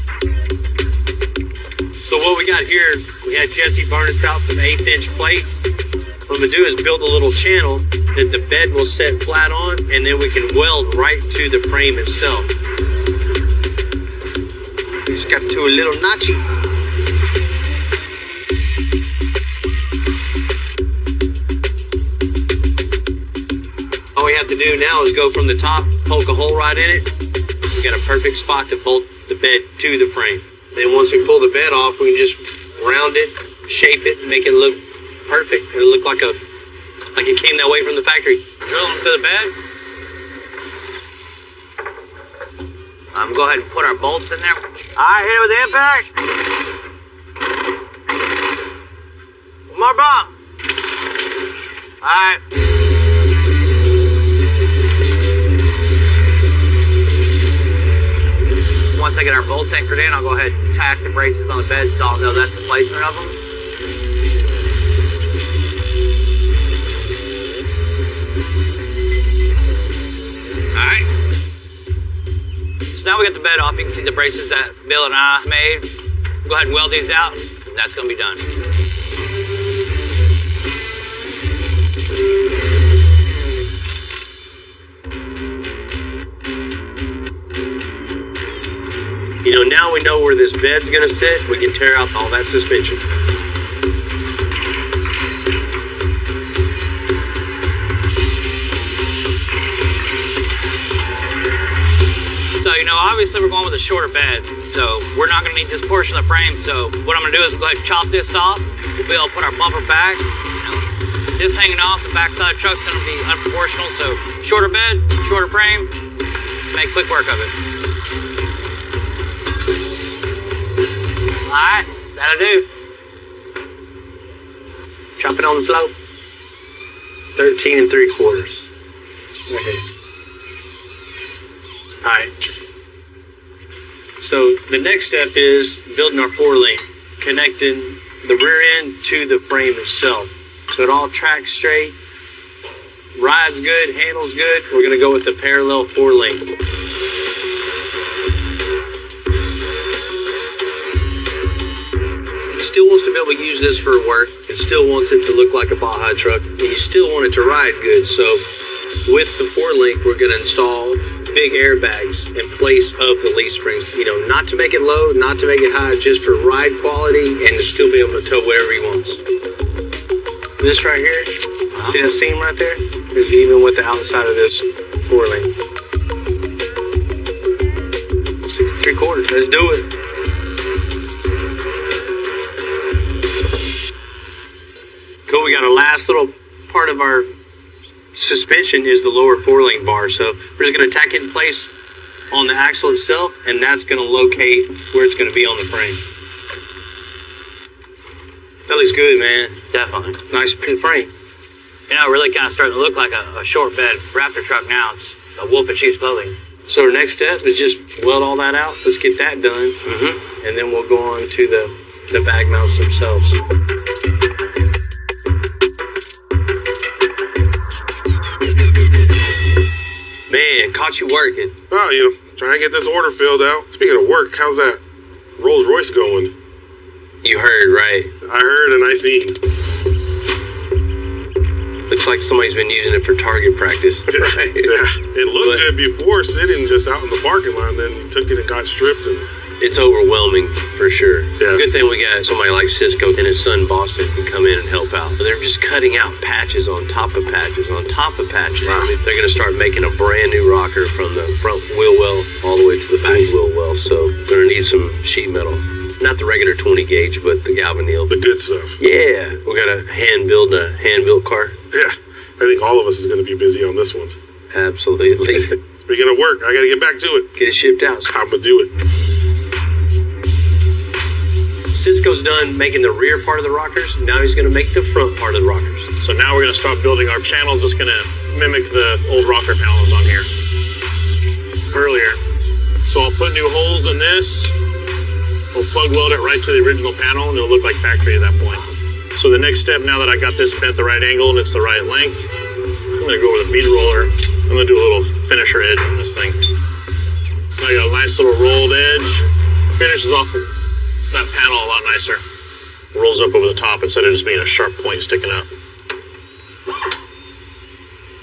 So what we got here, we had Jesse varnish out some 1/8" plate. What I'm going to do is build a little channel that the bed will set flat on, and then we can weld right to the frame itself. We just got to do a little notchy. All we have to do now is go from the top, poke a hole right in it. We got a perfect spot to bolt the bed to the frame. Then once we pull the bed off, we can just round it, shape it, make it look perfect. It'll look like it came that way from the factory. Drilling to the bed. Go ahead and put our bolts in there. All right, hit it with the impact. One more bump. All right. bolts anchored in, I'll go ahead and tack the braces on the bed so I'll know that's the placement of them. Alright. So now we got the bed off. You can see the braces that Bill and I made. Go ahead and weld these out. That's going to be done. You know, now we know where this bed's gonna sit, we can tear out all that suspension. So, you know, obviously we're going with a shorter bed, so we're not gonna need this portion of the frame, so what I'm gonna do is go ahead and chop this off. We'll be able to put our bumper back. You know, this hanging off, the backside of the truck's gonna be unproportional, so shorter bed, shorter frame, make quick work of it. Alright, that'll do. Chop it on the float. 13 3/4. Okay. Alright. So the next step is building our 4-link, connecting the rear end to the frame itself. So it all tracks straight, rides good, handles good. We're gonna go with the parallel 4-link. Still wants to be able to use this for work. It still wants it to look like a Baja truck, and you still want it to ride good. So with the 4-link, we're going to install big airbags in place of the leaf springs. You know, not to make it low, not to make it high, just for ride quality and to still be able to tow whatever he wants. This right here, see that seam right there? Is even with the outside of this 4-link. 6 3/4. Let's do it. Cool, we got a last little part of our suspension is the lower 4-link bar. So we're just going to tack it in place on the axle itself, and that's going to locate where it's going to be on the frame. That looks good, man. Definitely. Nice frame. You know, really kind of starting to look like a short bed Raptor truck now. It's a wolf in sheep's clothing. So our next step is just weld all that out. Let's get that done. And then we'll go on to the bag mounts themselves. Man, caught you working. Oh, you know, trying to get this order filled out. Speaking of work, how's that Rolls Royce going? You heard, right? I heard and I seen. Looks like somebody's been using it for target practice. Right? Yeah, it looked good before sitting just out in the parking lot, then you took it and got stripped. And it's overwhelming for sure. Yeah. Good thing we got somebody like Cisco and his son Boston can come in and help out. They're just cutting out patches on top of patches on top of patches. Wow. They're going to start making a brand new rocker from the front wheel well all the way to the back wheel well. So we're going to need some sheet metal. Not the regular 20 gauge, but the galvanneal. The good stuff. Yeah. We got to hand build a hand-built car. Yeah. I think all of us is going to be busy on this one. Absolutely. Speaking of work, I got to get back to it. Get it shipped out. I'm going to do it. Cisco's done making the rear part of the rockers. Now he's going to make the front part of the rockers. So now we're going to start building our channels that's going to mimic the old rocker panels on here earlier. So I'll put new holes in this. We'll plug weld it right to the original panel, and it'll look like factory at that point. So the next step, now that I got this bent the right angle and it's the right length, I'm going to go with a bead roller. I'm going to do a little finisher edge on this thing. I got a nice little rolled edge. Finishes off that panel a lot nicer. Rolls up over the top instead of just being a sharp point sticking up.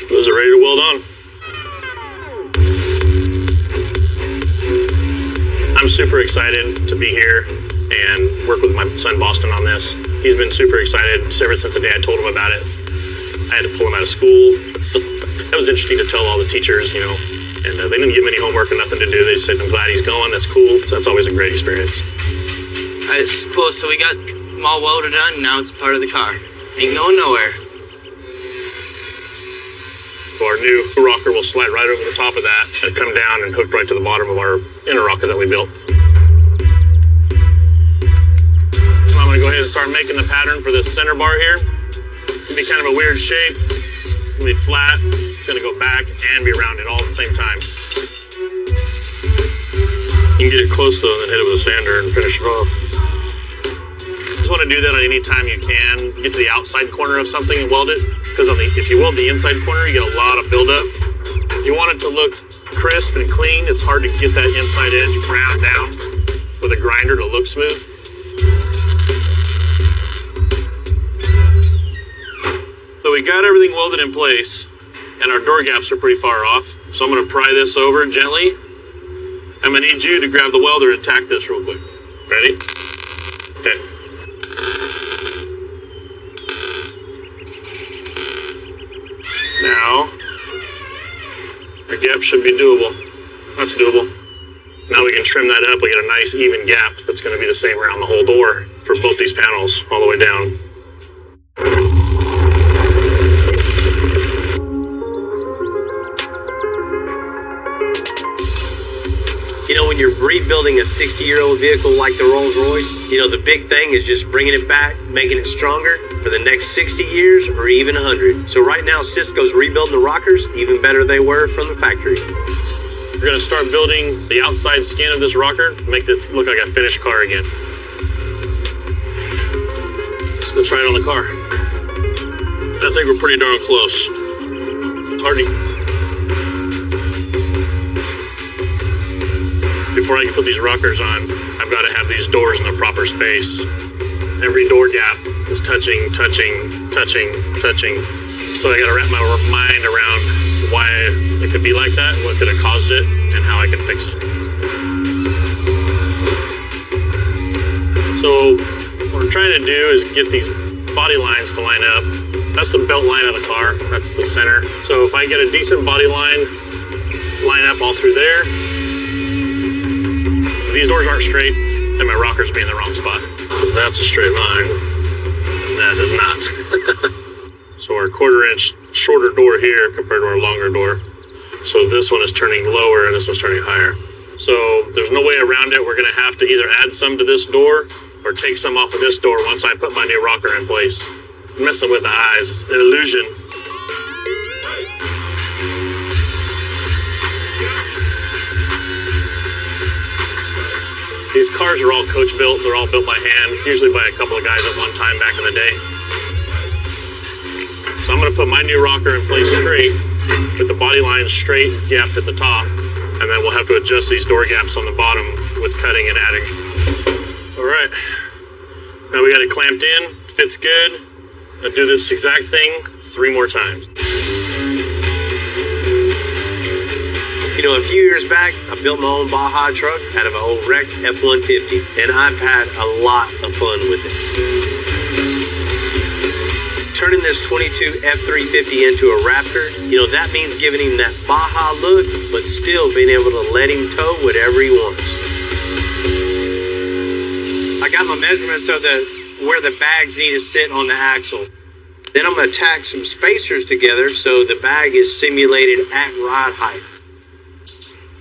Those are ready to weld on. I'm super excited to be here and work with my son Boston on this. He's been super excited ever since the day I told him about it. I had to pull him out of school. So that was interesting to tell all the teachers, you know, and they didn't give him any homework or nothing to do. They said, I'm glad he's going. That's cool. So that's always a great experience. It's cool. So we got them all welded done. Now it's part of the car. Ain't going nowhere. So our new rocker will slide right over the top of that and come down and hook right to the bottom of our inner rocker that we built. So I'm going to go ahead and start making the pattern for this center bar here. It's going to be kind of a weird shape. It's going to be flat. It's going to go back and be rounded all at the same time. You can get it close though and then hit it with a sander and finish it off. Just want to do that on any time you can. Get to the outside corner of something and weld it, because if you weld the inside corner, you get a lot of buildup. If you want it to look crisp and clean, it's hard to get that inside edge ground down with a grinder to look smooth. So we got everything welded in place, and our door gaps are pretty far off. So I'm going to pry this over gently. I'm going to need you to grab the welder and tack this real quick. Ready? Okay. Now, our gap should be doable. That's doable. Now we can trim that up. We get a nice even gap that's going to be the same around the whole door for both these panels all the way down. You know, when you're rebuilding a 60-year-old vehicle like the Rolls-Royce, you know, the big thing is just bringing it back, making it stronger for the next 60 years or even 100. So right now, Cisco's rebuilding the rockers even better they were from the factory. We're going to start building the outside skin of this rocker to make it look like a finished car again. So let's try it on the car. I think we're pretty darn close. It's hard to... Before I can put these rockers on, I've got to have these doors in the proper space. Every door gap is touching, touching, touching, touching. So I got to wrap my mind around why it could be like that, what could have caused it, and how I can fix it. So what we're trying to do is get these body lines to line up. That's the belt line of the car. That's the center. So if I get a decent body line up all through there, these doors aren't straight, and my rockers be in the wrong spot. That's a straight line. That is not. So our 1/4 inch shorter door here compared to our longer door. So this one is turning lower and this one's turning higher. So there's no way around it. We're gonna have to either add some to this door or take some off of this door once I put my new rocker in place. I'm messing with the eyes, it's an illusion. These cars are all coach built. They're all built by hand, usually by a couple of guys at one time back in the day. So I'm going to put my new rocker in place straight, with the body lines straight, gapped at the top, and then we'll have to adjust these door gaps on the bottom with cutting and adding. All right. Now we got it clamped in. Fits good. I'll do this exact thing 3 more times. You know, a few years back, I built my own Baja truck out of an old wrecked F-150, and I've had a lot of fun with it. Turning this 22 F-350 into a Raptor, you know, that means giving him that Baja look, but still being able to let him tow whatever he wants. I got my measurements of where the bags need to sit on the axle. Then I'm going to tack some spacers together so the bag is simulated at ride height.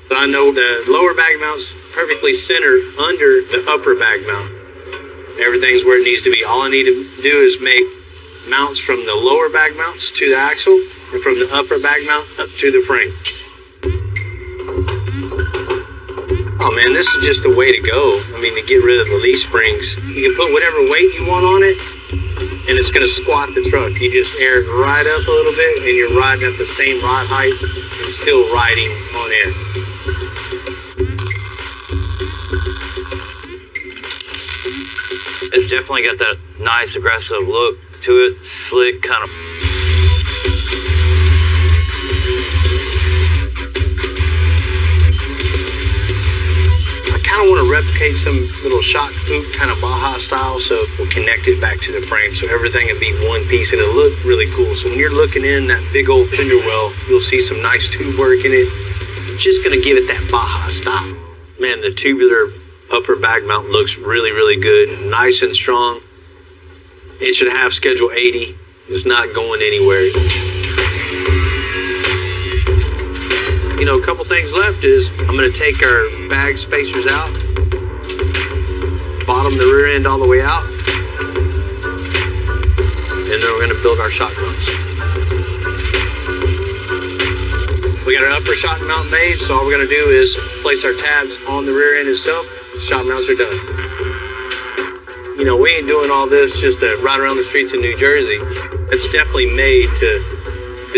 So I know the lower bag mount's perfectly centered under the upper bag mount. Everything's where it needs to be. All I need to do is make mounts from the lower bag mounts to the axle and from the upper bag mount up to the frame. Oh man, this is just the way to go. I mean, to get rid of the leaf springs. You can put whatever weight you want on it and it's going to squat the truck. You just air it right up a little bit and you're riding at the same ride height and still riding on air. It's definitely got that nice aggressive look to it, slick kind of. I kind of want to replicate some little shock coupe kind of Baja style, so we'll connect it back to the frame so everything will be one piece and it'll look really cool. So when you're looking in that big old fender well, you'll see some nice tube work in it. It's just going to give it that Baja style. Man, the tubular upper bag mount looks really, really good. Nice and strong. 1.5 schedule 80. It's not going anywhere. You know, a couple things left is I'm going to take our bag spacers out, bottom the rear end all the way out, and then we're going to build our shock mounts. We got our upper shock mount made, so all we're going to do is place our tabs on the rear end itself, shop mounts are done. You know, we ain't doing all this just to ride around the streets in New Jersey. It's definitely made to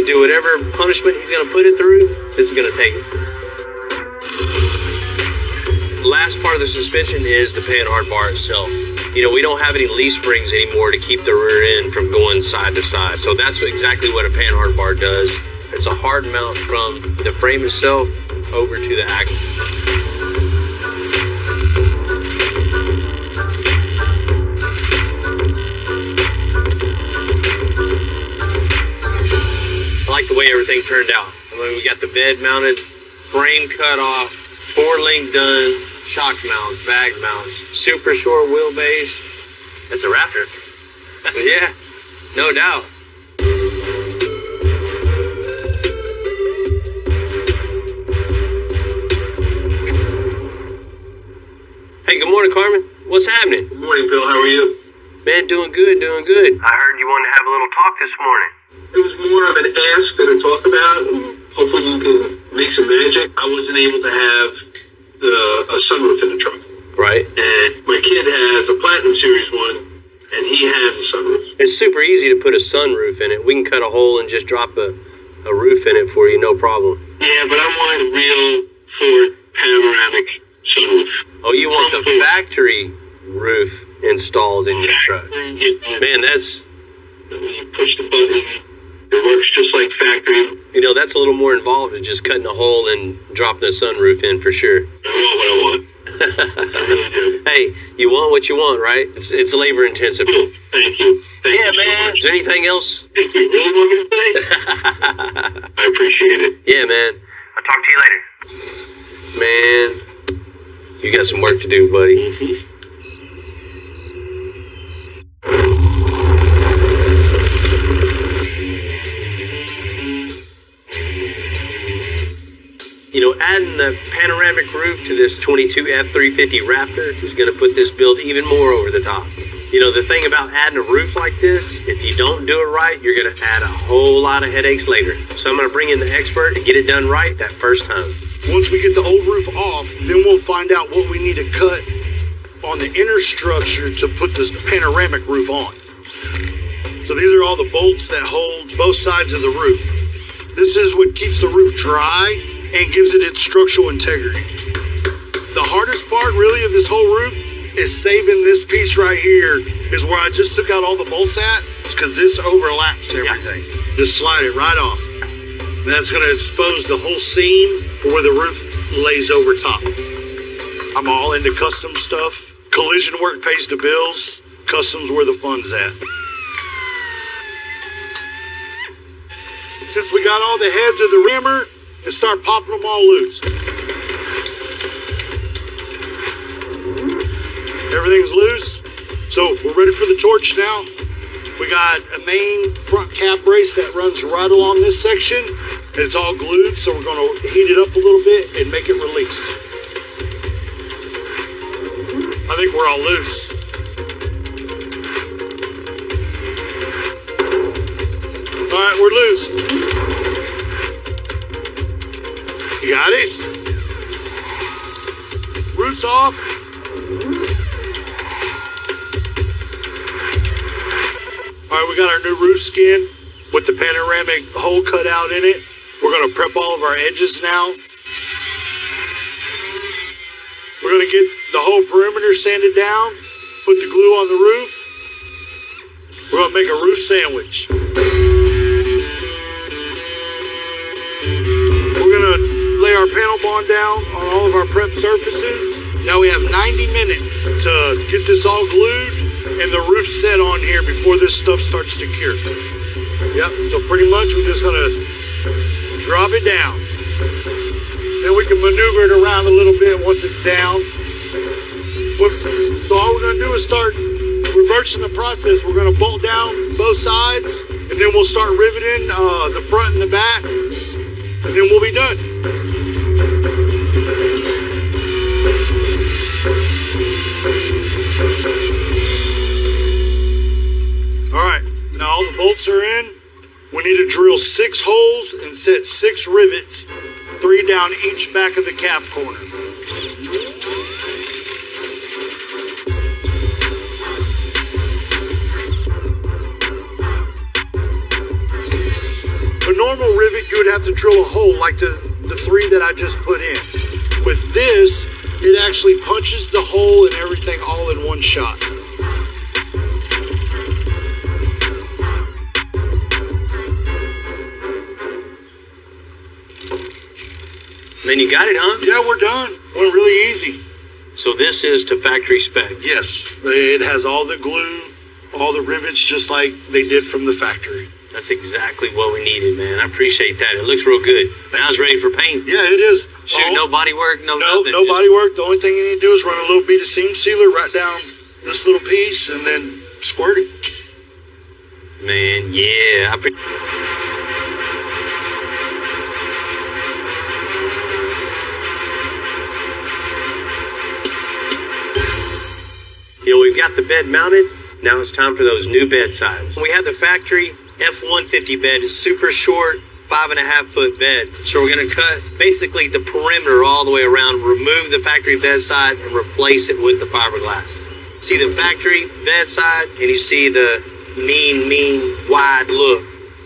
do whatever punishment he's gonna put it through, this is gonna take it. Last part of the suspension is the panhard bar itself. You know, we don't have any leaf springs anymore to keep the rear end from going side to side. So that's exactly what a panhard bar does. It's a hard mount from the frame itself over to the axle. I like the way everything turned out. I mean, we got the bed mounted, frame cut off, 4-link done, shock mounts, bag mounts, super short wheelbase. It's a Raptor. Yeah, no doubt. Hey, good morning, Carmen. What's happening? Good morning, Bill. How are you? Man, doing good, doing good. I heard you wanted to have a little talk this morning. It was more of an ask than a talk about. Hopefully you can make some magic. I wasn't able to have a sunroof in the truck. Right. And my kid has a Platinum Series 1, and he has a sunroof. It's super easy to put a sunroof in it. We can cut a hole and just drop a roof in it for you, no problem. Yeah, but I want a real Ford panoramic sunroof. Oh, you want the factory roof installed in your truck? Man, that's... You push the button, it works just like factory. You know, that's a little more involved than just cutting a hole and dropping a sunroof in for sure. I want what I want. I really do. Hey, you want what you want, right? It's labor intensive. Cool. Thank you. Thank you so man. much. Is there anything else? If you really want me to say, I appreciate it. Yeah, man. I'll talk to you later. Man, you got some work to do, buddy. You know, adding the panoramic roof to this 22 F350 Raptor is going to put this build even more over the top. You know, the thing about adding a roof like this, if you don't do it right, you're going to add a whole lot of headaches later. So I'm going to bring in the expert and get it done right that first time. Once we get the old roof off, then we'll find out what we need to cut on the inner structure to put this panoramic roof on. So these are all the bolts that hold both sides of the roof. This is what keeps the roof dry and gives it its structural integrity. The hardest part really of this whole roof is saving this piece right here, is where I just took out all the bolts at. It's because this overlaps everything. Yeah. Just slide it right off. And that's going to expose the whole seam where the roof lays over top. I'm all into custom stuff. Collision work pays the bills. Custom's where the fun's at. Since we got all the heads of the rimmer, and start popping them all loose. Everything's loose. So we're ready for the torch now. We got a main front cap brace that runs right along this section. It's all glued, so we're going to heat it up a little bit and make it release. I think we're all loose. All right, we're loose. You got it? Roots off. All right, we got our new roof skin with the panoramic hole cut out in it. We're going to prep all of our edges now. We're going to get the whole perimeter sanded down, put the glue on the roof. We're going to make a roof sandwich. We're going to lay our panel bond down on all of our prep surfaces. Now we have 90 minutes to get this all glued and the roof set on here before this stuff starts to cure. Yep, so pretty much we're just going to drop it down. Then we can maneuver it around a little bit once it's down. So all we're going to do is start reversing the process. We're going to bolt down both sides, and then we'll start riveting the front and the back, and then we'll be done. All right, now all the bolts are in. We need to drill 6 holes and set 6 rivets 3 down each back of the cap corner. A normal rivet, you would have to drill a hole like the 3 that I just put in. With this, it actually punches the hole and everything all in one shot. Then you got it, huh? Yeah, we're done. Went really easy. So this is to factory spec? Yes. It has all the glue, all the rivets, just like they did from the factory. That's exactly what we needed, man. I appreciate that. It looks real good. Now it's ready for paint. Yeah, it is. Shoot, no body work, no nothing. No body work. The only thing you need to do is run a little bead of seam sealer right down this little piece and then squirt it. Man, yeah. We've got the bed mounted. Now it's time for those new bed sides. We have the factory F-150 bed. It's super short, 5.5-foot bed. So we're going to cut basically the perimeter all the way around, remove the factory bed side, and replace it with the fiberglass. See the factory bed side, and you see the mean, wide look.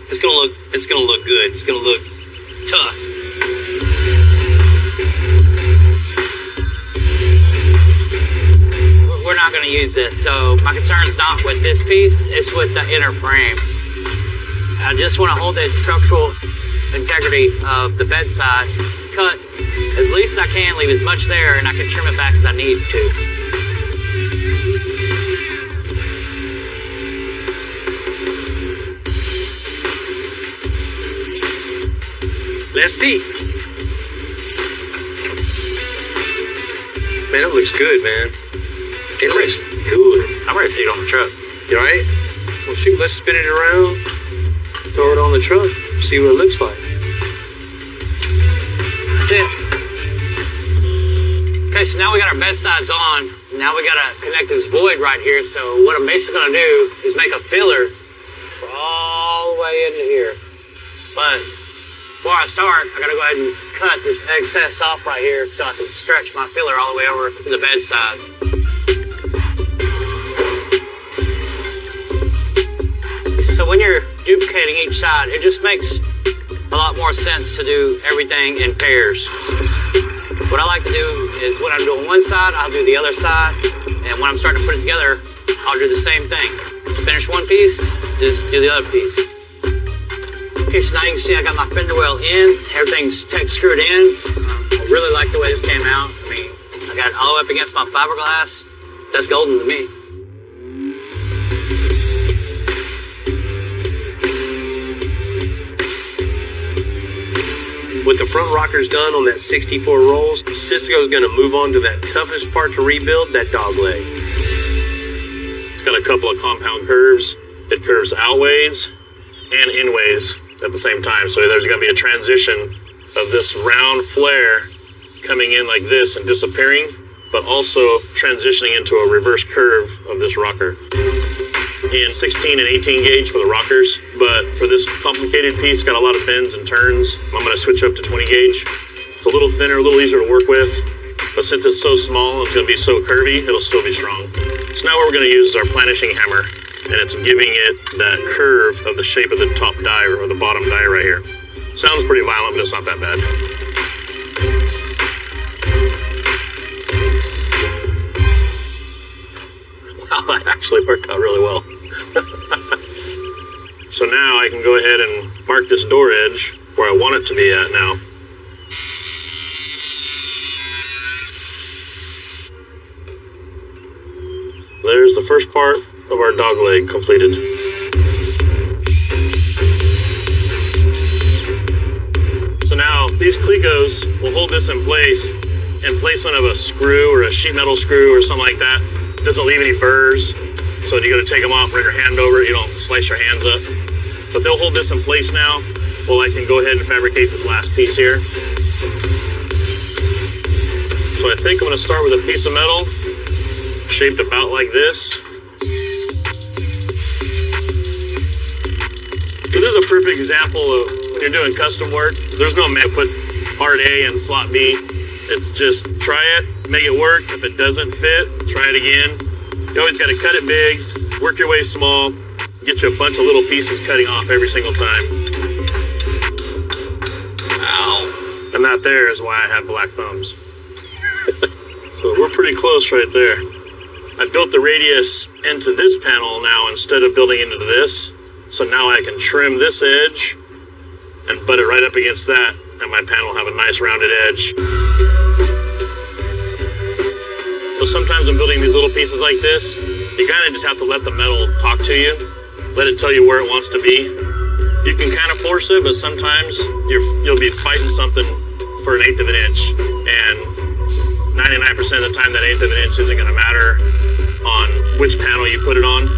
It's gonna look good. It's gonna look tough. We're not going to use this, so my concern is not with this piece, it's with the inner frame. I just want to hold the structural integrity of the bedside, cut as least I can, leave as much there, and I can trim it back as I need to. Let's see. Man, it looks good, man. It looks good. I'm ready to see it on the truck. You alright? Well, shoot, let's spin it around, throw it on the truck, see what it looks like. That's it. Okay, so now we got our bed sides on. Now we gotta connect this void right here. So what I'm basically gonna do is make a filler for all the way into here. But before I start, I gotta go ahead and cut this excess off right here so I can stretch my filler all the way over to the bed side. So when you're duplicating each side, it just makes a lot more sense to do everything in pairs. What I like to do is when I'm doing one side, I'll do the other side. And when I'm starting to put it together, I'll do the same thing. Finish one piece, just do the other piece. Okay, so now you can see I got my fender well in. Everything's screwed in. I really like the way this came out. I mean, I got it all up against my fiberglass. That's golden to me. With the front rockers done on that 64 rolls, Cisco's going to move on to that toughest part to rebuild, that dog leg. It's got a couple of compound curves. It curves outways and inways at the same time. So there's going to be a transition of this round flare coming in like this and disappearing, but also transitioning into a reverse curve of this rocker. In 16 and 18 gauge for the rockers, but for this complicated piece, got a lot of bends and turns. I'm going to switch up to 20 gauge. It's a little thinner, a little easier to work with, but since it's so small, it's going to be so curvy, it'll still be strong. So now what we're going to use is our planishing hammer, and it's giving it that curve of the shape of the top die or the bottom die right here. Sounds pretty violent, but it's not that bad. Wow, that actually worked out really well. So now I can go ahead and mark this door edge where I want it to be at now. There's the first part of our dog leg completed. So now these clegos will hold this in place in placement of a screw or a sheet metal screw or something like that. Doesn't leave any burrs, so when you go to take them off, run your hand over it, you don't slice your hands up. But they'll hold this in place now, while I can go ahead and fabricate this last piece here. So I think I'm going to start with a piece of metal, shaped about like this. So this is a perfect example of when you're doing custom work, there's no man put part A and slot B. It's just try it, make it work. If it doesn't fit, try it again. You always got to cut it big, work your way small, get you a bunch of little pieces cutting off every single time. Ow. And that there is why I have black thumbs. So we're pretty close right there. I built the radius into this panel now instead of building into this. So now I can trim this edge and butt it right up against that, and my panel will have a nice rounded edge. So sometimes when building these little pieces like this, you kind of just have to let the metal talk to you, let it tell you where it wants to be. You can kind of force it, but sometimes you'll be fighting something for 1/8 of an inch, and 99% of the time that 1/8 of an inch isn't going to matter on which panel you put it on.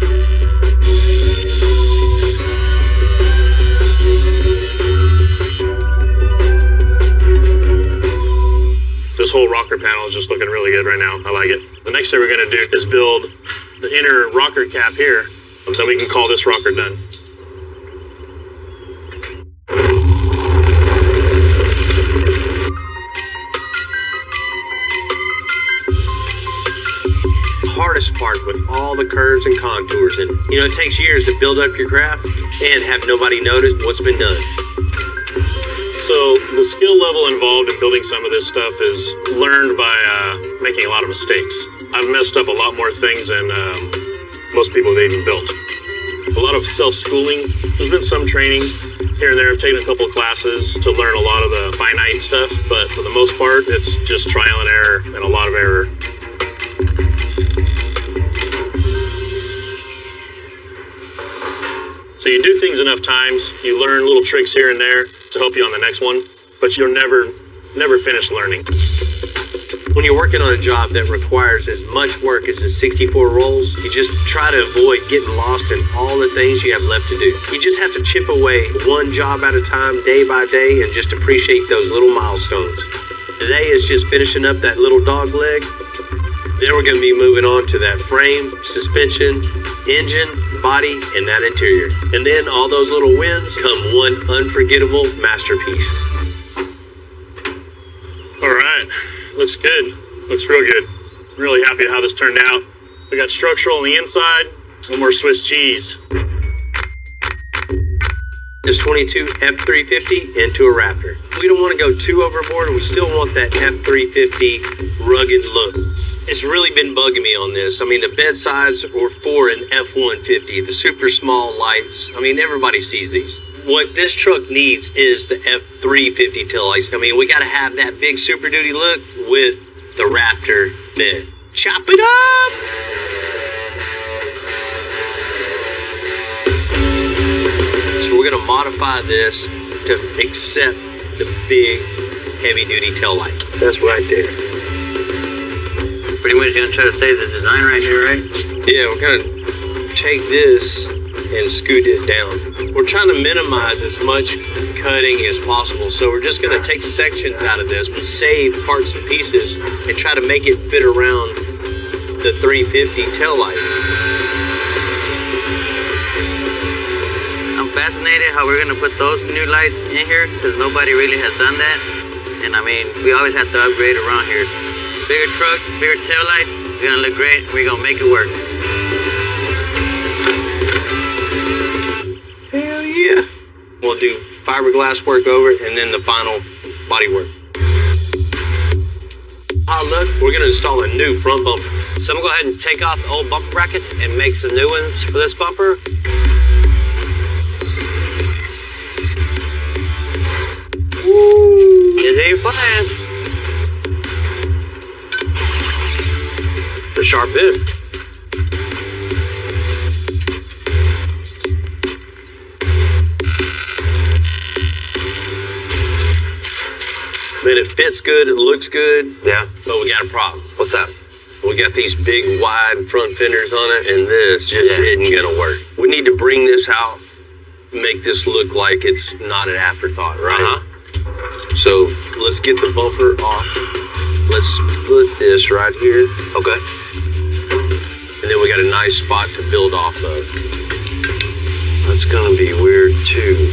This whole rocker panel is just looking really good right now. I like it. The next thing we're going to do is build the inner rocker cap here, then we can call this rocker done. Hardest part with all the curves and contours, and it takes years to build up your craft and have nobody notice what's been done. So the skill level involved in building some of this stuff is learned by making a lot of mistakes. I've messed up a lot more things than most people have even built. A lot of self-schooling. There's been some training here and there. I've taken a couple of classes to learn a lot of the finite stuff, but for the most part, it's just trial and error and a lot of error. So you do things enough times, you learn little tricks here and there to help you on the next one, but you'll never finish learning. When you're working on a job that requires as much work as the 64 rolls, you just try to avoid getting lost in all the things you have left to do. You just have to chip away one job at a time, day by day, and just appreciate those little milestones. Today is just finishing up that little dog leg. Then we're going to be moving on to that frame, suspension, engine, body, and that interior. And then all those little wins come one unforgettable masterpiece. All right, looks good. Looks real good. I'm really happy how this turned out. We got structural on the inside, no more Swiss cheese. This 22 F350 into a Raptor. We don't want to go too overboard, and we still want that F350 rugged look. It's really been bugging me on this. I mean, the bed sides were for an F-150, the super small lights. I mean, everybody sees these. What this truck needs is the F350 taillights. I mean, we got to have that big Super Duty look with the Raptor bed. Chop it up! So we're going to modify this to accept the big heavy-duty taillight. That's right there. Pretty much gonna try to save the design right here, right? Yeah, we're gonna take this and scoot it down. We're trying to minimize as much cutting as possible, so we're just gonna take sections out of this and save parts and pieces and try to make it fit around the 350 taillight. I'm fascinated how we're gonna put those new lights in here because nobody really has done that. And I mean, we always have to upgrade around here. Bigger truck, bigger tail lights, it's gonna look great. We're gonna make it work. Hell yeah. We'll do fiberglass work over it and then the final body work. Look, we're gonna install a new front bumper. So I'm gonna go ahead and take off the old bumper brackets and make some new ones for this bumper. Woo! Is it your plan? The sharp bit. Man, it fits good, it looks good. Yeah. But we got a problem. What's that? We got these big, wide front fenders on it, and this just isn't gonna work. We need to bring this out, make this look like it's not an afterthought, right? So let's get the bumper off. Let's split this right here. Okay. And then we got a nice spot to build off of. That's gonna be weird too.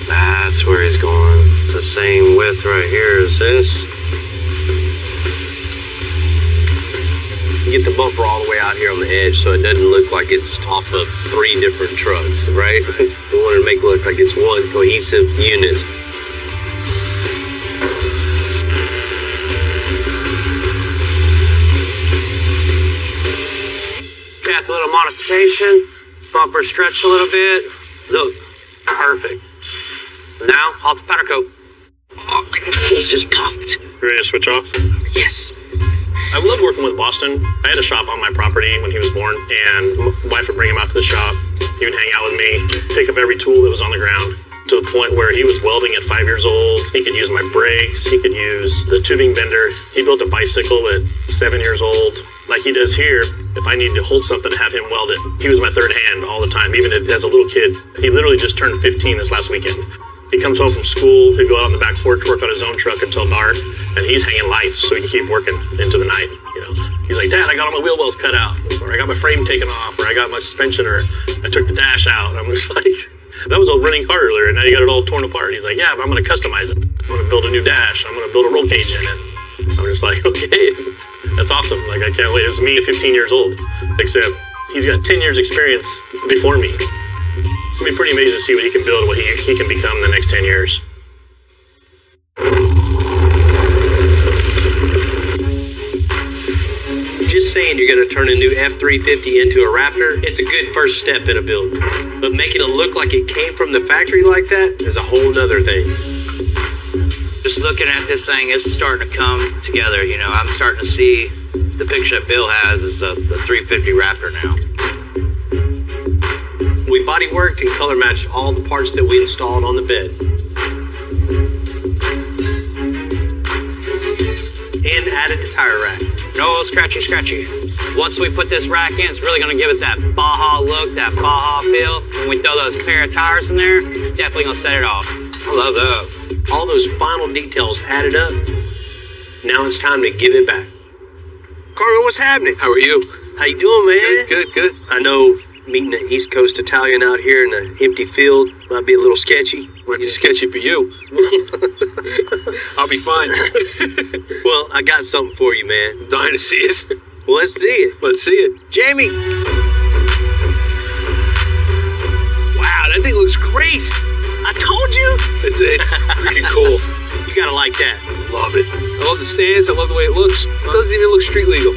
That's where he's going. the same width right here as this. Get the bumper all the way out here on the edge so it doesn't look like it's off of 3 different trucks, right? We want to make it look like it's one cohesive unit. Got a little modification. Bumper stretched a little bit. Look, perfect. Now, off the powder coat. Oh my God, it's just popped. Ready to switch off? Yes. I love working with Boston. I had a shop on my property when he was born, and my wife would bring him out to the shop. He would hang out with me, pick up every tool that was on the ground, to the point where he was welding at 5 years old. He could use my brakes. He could use the tubing bender. He built a bicycle at 7 years old. Like he does here, if I need to hold something, have him weld it. He was my third hand all the time, even as a little kid. He literally just turned 15 this last weekend. He comes home from school, he'd go out on the back porch, work on his own truck until dark, and he's hanging lights so he can keep working into the night, you know. He's like, Dad, I got all my wheel wells cut out, or I got my frame taken off, or I got my suspension, or I took the dash out. I'm just like, that was a running car earlier, and now you got it all torn apart. He's like, yeah, but I'm going to customize it. I'm going to build a new dash. I'm going to build a roll cage in it. I'm just like, okay, that's awesome. Like, I can't wait. It's me at 15 years old, except he's got 10 years experience before me. It's going to be pretty amazing to see what he can build, what he can become in the next 10 years. Just saying you're going to turn a new F-350 into a Raptor, it's a good first step in a build. But making it look like it came from the factory like that is a whole nother thing. Just looking at this thing, it's starting to come together. You know, I'm starting to see the picture that Bill has is the 350 Raptor now. We body worked and color matched all the parts that we installed on the bed. And added the tire rack. No scratchy. Once we put this rack in, it's really going to give it that Baja look, that Baja feel. When we throw those pair of tires in there, it's definitely going to set it off. I love that. All those final details added up. Now it's time to give it back. Carlo, what's happening? How are you? How you doing, man? Good. I know meeting the East Coast Italian out here in an empty field might be a little sketchy. Might be sketchy for you. I'll be fine. Well, I got something for you, man. I'm dying to see it. Well, let's see it. Let's see it. Jamie! Wow, that thing looks great. I told you! It's freaking cool. You gotta like that. Love it. I love the stance. I love the way it looks. It doesn't even look street legal.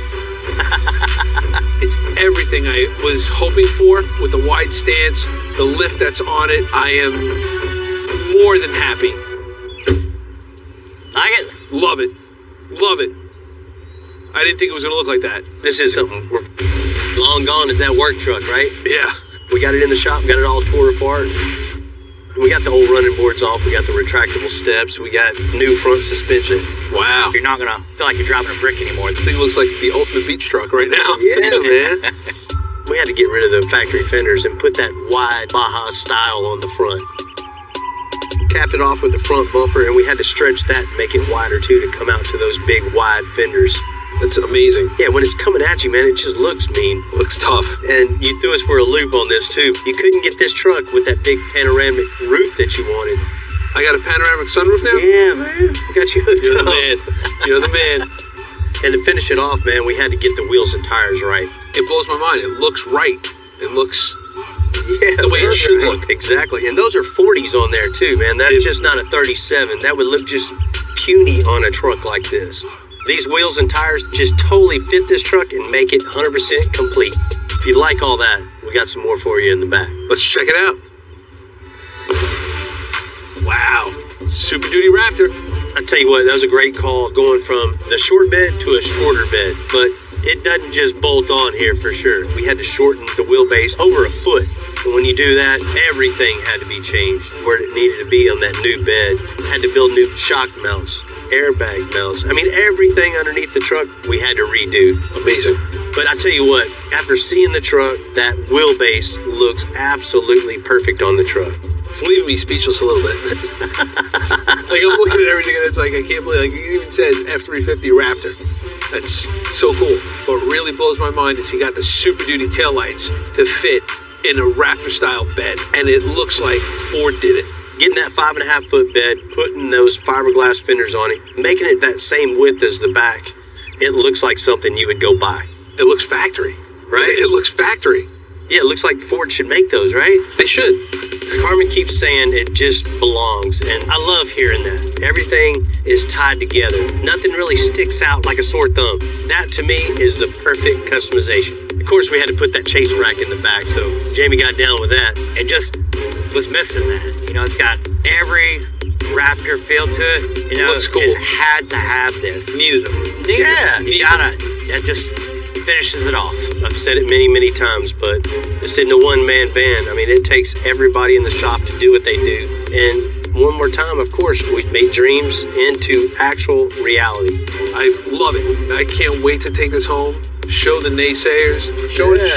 It's everything I was hoping for with the wide stance, the lift that's on it. I am more than happy. Like it? Love it. I didn't think it was going to look like that. This is something. Long gone is that work truck, right? Yeah. We got it in the shop, got it all tore apart. We got the old running boards off. We got the retractable steps. We got new front suspension. Wow. You're not going to feel like you're driving a brick anymore. This thing looks like the ultimate beach truck right now. Yeah, man. We had to get rid of the factory fenders and put that wide Baja style on the front. Capped it off with the front bumper, and we had to stretch that and make it wider, too, to come out to those big, wide fenders. That's amazing. Yeah, when it's coming at you, man, it just looks mean. Looks tough. And you threw us for a loop on this, too. You couldn't get this truck with that big panoramic roof that you wanted. I got a panoramic sunroof now? Yeah, man. I got you hooked You're up. the man. You're the man. And to finish it off, man, we had to get the wheels and tires right. It blows my mind. It looks right. It looks the way it should look. Exactly. And those are 40s on there, too, man. That's just not a 37. That would look just puny on a truck like this. These wheels and tires just totally fit this truck and make it 100% complete. If you like all that, we got some more for you in the back. Let's check it out. Wow. Super Duty Raptor. I tell you what, that was a great call going from the short bed to a shorter bed. But it doesn't just bolt on here for sure. We had to shorten the wheelbase over a foot. And when you do that, everything had to be changed where it needed to be on that new bed. Had to build new shock mounts, airbag mounts. I mean, everything underneath the truck, we had to redo. Amazing. But I tell you what, after seeing the truck, that wheelbase looks absolutely perfect on the truck. It's leaving me speechless a little bit. Like, I'm looking at everything and it's like, I can't believe, like, it even says F-350 Raptor. That's so cool. What really blows my mind is he got the Super Duty taillights to fit in a Raptor-style bed. And it looks like Ford did it. Getting that 5.5 foot bed, putting those fiberglass fenders on it, making it that same width as the back, it looks like something you would go buy. It looks factory. Right? It looks factory. Yeah, it looks like Ford should make those, right? They should. Carmen keeps saying it just belongs, and I love hearing that. Everything is tied together. Nothing really sticks out like a sore thumb. That, to me, is the perfect customization. Of course, we had to put that chase rack in the back, so Jamie got down with that. It just was missing that. You know, it's got every Raptor feel to it. You know, looks cool. It had to have this. Needed them. Yeah, you gotta. That just finishes it off. I've said it many, many times, but this isn't a one-man band. I mean, it takes everybody in the shop to do what they do. And one more time, of course, we've made dreams into actual reality. I love it. I can't wait to take this home, show the naysayers, shove it in